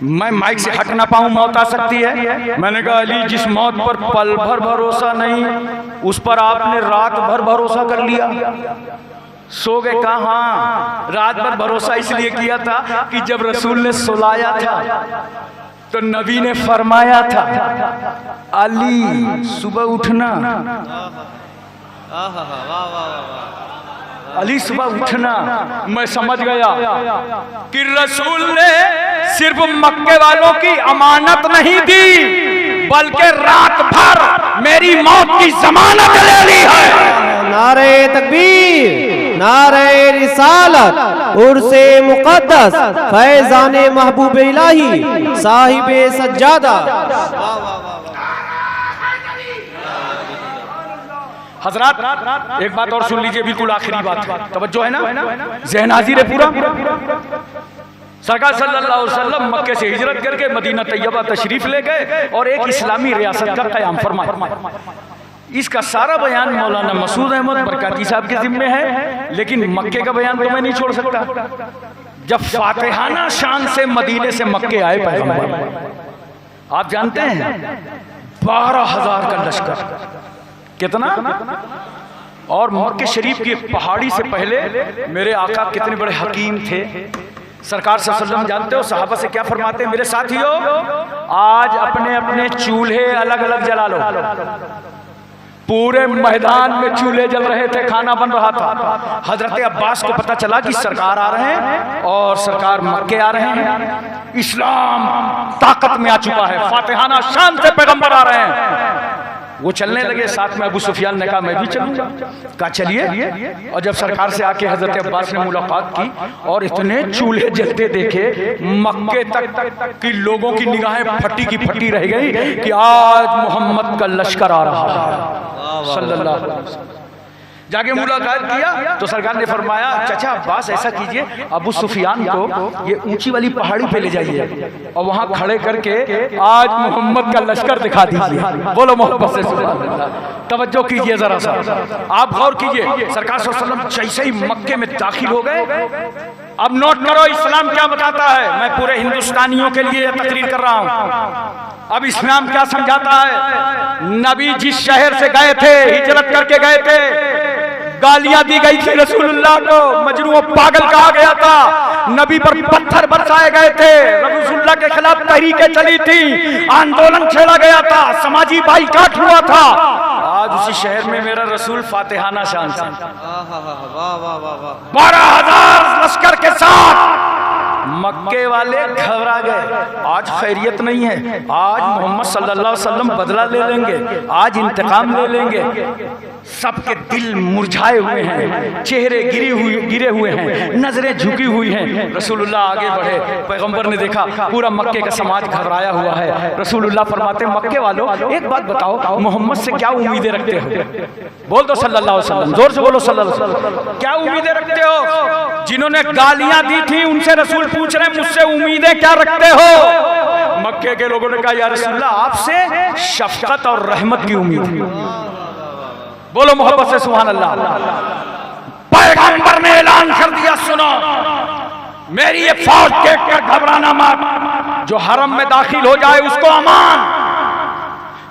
मैं माइक से हट ना पाऊं, मौत आ सकती है। मैंने कहा अली जिस मौत पर पल भर भरोसा नहीं, उस पर आपने रात भर भरोसा कर लिया। सो गए? कहा रात भर भरोसा इसलिए किया था कि जब रसूल ने सुलाया था तो नबी ने फरमाया था अली सुबह उठना, अली सुबह उठना। मैं समझ गया कि रसूल ने सिर्फ मक्के वालों की अमानत नहीं दी, बल्कि रात भर मेरी मौत की जमानत ले ली है। नारे तकबीर, नारे रिसालत, उर्से मुक़द्दस, फैज़ाने महबूब इलाही, साहिबे सज्जादा। हजरात एक बात और सुन लीजिए, बिल्कुल आखिरी बात है, तवज्जो है ना? ज़हन हाजिर है पूरा? सरकार सल्लल्लाहु अलैहि वसल्लम मक्के से हिजरत करके मदीना तैयबा तशरीफ ले गए और एक इस्लामी रियासत का क़याम फरमाया। इसका सारा बयान मौलाना मसूद अहमद बरकाती साहब के जिम्मे है, लेकिन मक्के का बयान तो मैं नहीं छोड़ सकता। जब फातिहाना शान से मदीने से मक्के आए पैगंबर, आप जानते हैं 12,000 का लश्कर, कितना? और मक्के शरीफ की पहाड़ी से पहले मेरे आका कितने बड़े हकीम थे। सरकार सल्लल्लाहु अलैहि वसल्लम जानते हो सहाबा से क्या फरमाते हैं? मेरे साथियों, आज अपने अपने चूल्हे अलग अलग जला लो। पूरे मैदान में चूल्हे जल रहे थे, खाना बन रहा था। हजरत अब्बास को पता चला कि सरकार आ रहे हैं और सरकार मक्के आ रहे हैं, इस्लाम ताकत में आ चुका है, फातिहाना शान से पैगंबर आ रहे हैं। वो चलने लगे, साथ में अबू सुफियान ने कहा मैं भी चलूंगा। कहा चलिए। और जब सरकार से आके हजरत अब्बास ने मुलाकात की और इतने चूल्हे जलते देखे, मक्के तक की लोगों की निगाहें फटी की फटी रह गई कि आज मोहम्मद का लश्कर आ रहा है सल्लल्लाहु अलैहि वसल्लम। जाके मुलाकात किया तो सरकार ने फरमाया चाचा अब्बास ऐसा कीजिए, अबू सुफियान को ये ऊंची वाली पहाड़ी पे ले जाइए और वहां खड़े करके आज मोहम्मद का लश्कर दिखा दीजिए। बोलो मोहब्बत से सुभान अल्लाह। तवज्जो कीजिए जरा सा, आप गौर कीजिए। सरकार सल्लल्लाहु अलैहि वसल्लम जैसे ही मक्के में दाखिल हो गए, अब नोट करो इस्लाम क्या बताता है। मैं पूरे हिंदुस्तानियों के लिए तकरीर कर रहा हूं। अब इस्लाम क्या समझाता है? नबी जिस शहर से गए थे, हिजरत करके गए थे, गालियां दी गई थी रसूलुल्लाह को, मजनू पागल कहा गया था, नबी पर पत्थर बरसाए गए थे, रसूलुल्लाह के खिलाफ तहरीकें चली थी, आंदोलन छेड़ा गया था, समाजी बाइकाट हुआ था। आज उसी शहर में मेरा रसूल फातिहाना शान से 12,000 लश्कर के साथ मक्के वाले घबरा गए। आज खैरियत नहीं है, आज मोहम्मद सल्लल्लाहु अलैहि वसल्लम बदला ले लेंगे, आज इंतकाम ले लेंगे। सबके दिल मुरझाए हुए हैं, चेहरे गिरे हुए हैं, नजरें झुकी हुई हैं। रसूलुल्लाह आगे बढ़े, पैगंबर ने देखा पूरा मक्के का समाज घबराया हुआ है। रसूलुल्लाह फरमाते मक्के वालों एक बात बताओ, मोहम्मद से क्या उम्मीदें रखते हो? बोल दो सल्लल्लाहु अलैहि वसल्लम, जोर से बोलो सल्लल्लाहु अलैहि वसल्लम। क्या उम्मीदें रखते हो? जिन्होंने गालियां दी थी उनसे रसूल पूछ रहे मुझसे उम्मीदें क्या रखते हो? मक्के के लोगों ने कहा या रसूलल्लाह आपसे शफकत और रहमत की उम्मीद है। बोलो मोहब्बत से सुभान अल्लाह। पैगंबर ने ऐलान कर दिया, सुनो मेरी ये फौज देखकर घबराना मत, जो हरम में दाखिल हो जाए उसको अमान,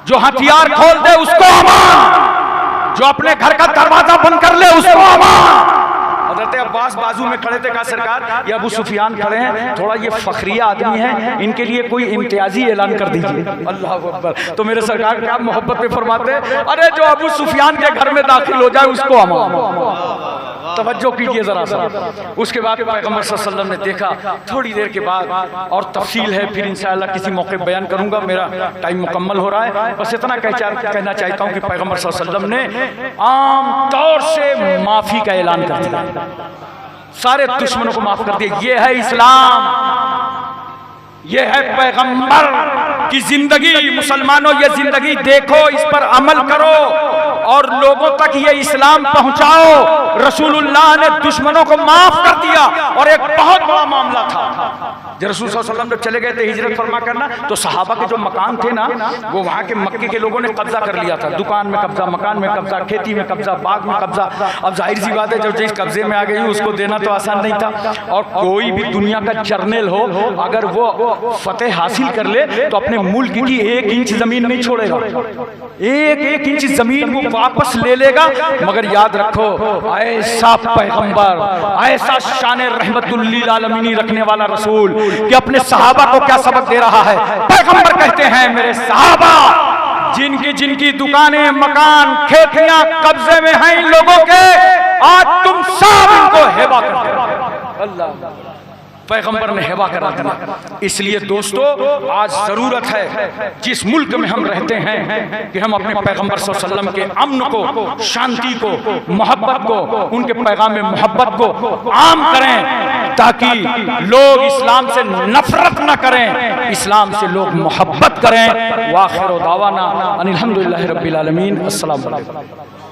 जो हथियार खोल दे उसको अमान, जो अपने घर का दरवाजा बंद कर ले उसको अमान। हज़रत अब्बास बाजू में खड़े थे, कहा सरकार ये अबू सुफियान खड़े हैं, थोड़ा ये फखरिया आदमी है, इनके लिए कोई इम्तियाजी ऐलान कर दीजिए। अल्लाह अकबर। तो मेरे सरकार क्या मोहब्बत में फरमाते, अरे जो अबू सुफियान के घर में दाखिल हो जाए उसको अमान। तवज्जो कीजिए जरा सा। उसके बाद पैगंबर सल्लल्लाहु अलैहि वसल्लम ने देखा, थोड़ी देर के बाद, और तफसील है फिर इंशाअल्लाह किसी मौके बयान करूंगा, मेरा टाइम मुकम्मल हो रहा है, बस इतना कहना चाहता हूं कि पैगंबर सल्लल्लाहु अलैहि वसल्लम ने आम तौर से माफी का ऐलान कर दिया, सारे दुश्मनों को माफ कर दिया। ये है इस्लाम, ये है पैगंबर की जिंदगी। मुसलमानों ये जिंदगी देखो, इस पर अमल करो और लोगों तक ये इस्लाम पहुंचाओ। रसूलुल्लाह ने दुश्मनों को माफ कर दिया, और एक बहुत बड़ा मामला था जब रसूल सल्लल्लाहु अलैहि वसल्लम जब चले गए थे हिजरत फरमा करना, तो सहाबा के जो मकान थे ना, वो वहाँ के मक्के के लोगों ने कब्जा कर लिया था। दुकान में कब्जा, मकान में कब्जा, खेती में कब्जा, बाग में कब्जा। अब जाहिर सी बात है जब जिस कब्जे में आ गई उसको देना तो आसान नहीं था। और कोई भी दुनिया का जर्नल हो, अगर वो फतेह हासिल कर ले तो अपने मुल्क की 1 इंच जमीन नहीं छोड़ेगा, 1 इंच जमीन वो वापस ले लेगा। मगर याद रखो, ऐसा पैगंबर, ऐसा शान रहमतुल लिल आलमीन रखने वाला रसूल कि अपने सहाबा को क्या सबक दे रहा है। पैगंबर कहते हैं, मेरे सहाबा जिनकी दुकानें, मकान, खेतियां कब्जे में हैं इन लोगों के, आज तुम सब इनको हिबा कर दो। अल्लाह, पैगंबर ने हिबा करा दिया। इसलिए दोस्तों, आज जरूरत है जिस मुल्क में हम रहते हैं कि हम अपने पैगंबर सल्लल्लाहु अलैहि वसल्लम के अमन को, शांति को, मोहब्बत को, उनके पैगाम में मोहब्बत को आम करें, ताकि लोग इस्लाम से नफरत न करें, इस्लाम से लोग मोहब्बत करें। वाखिर दावाना अनिल हम्दुलिल्लाहि रब्बिल आलमीन। अस्सलाम वालेकुम।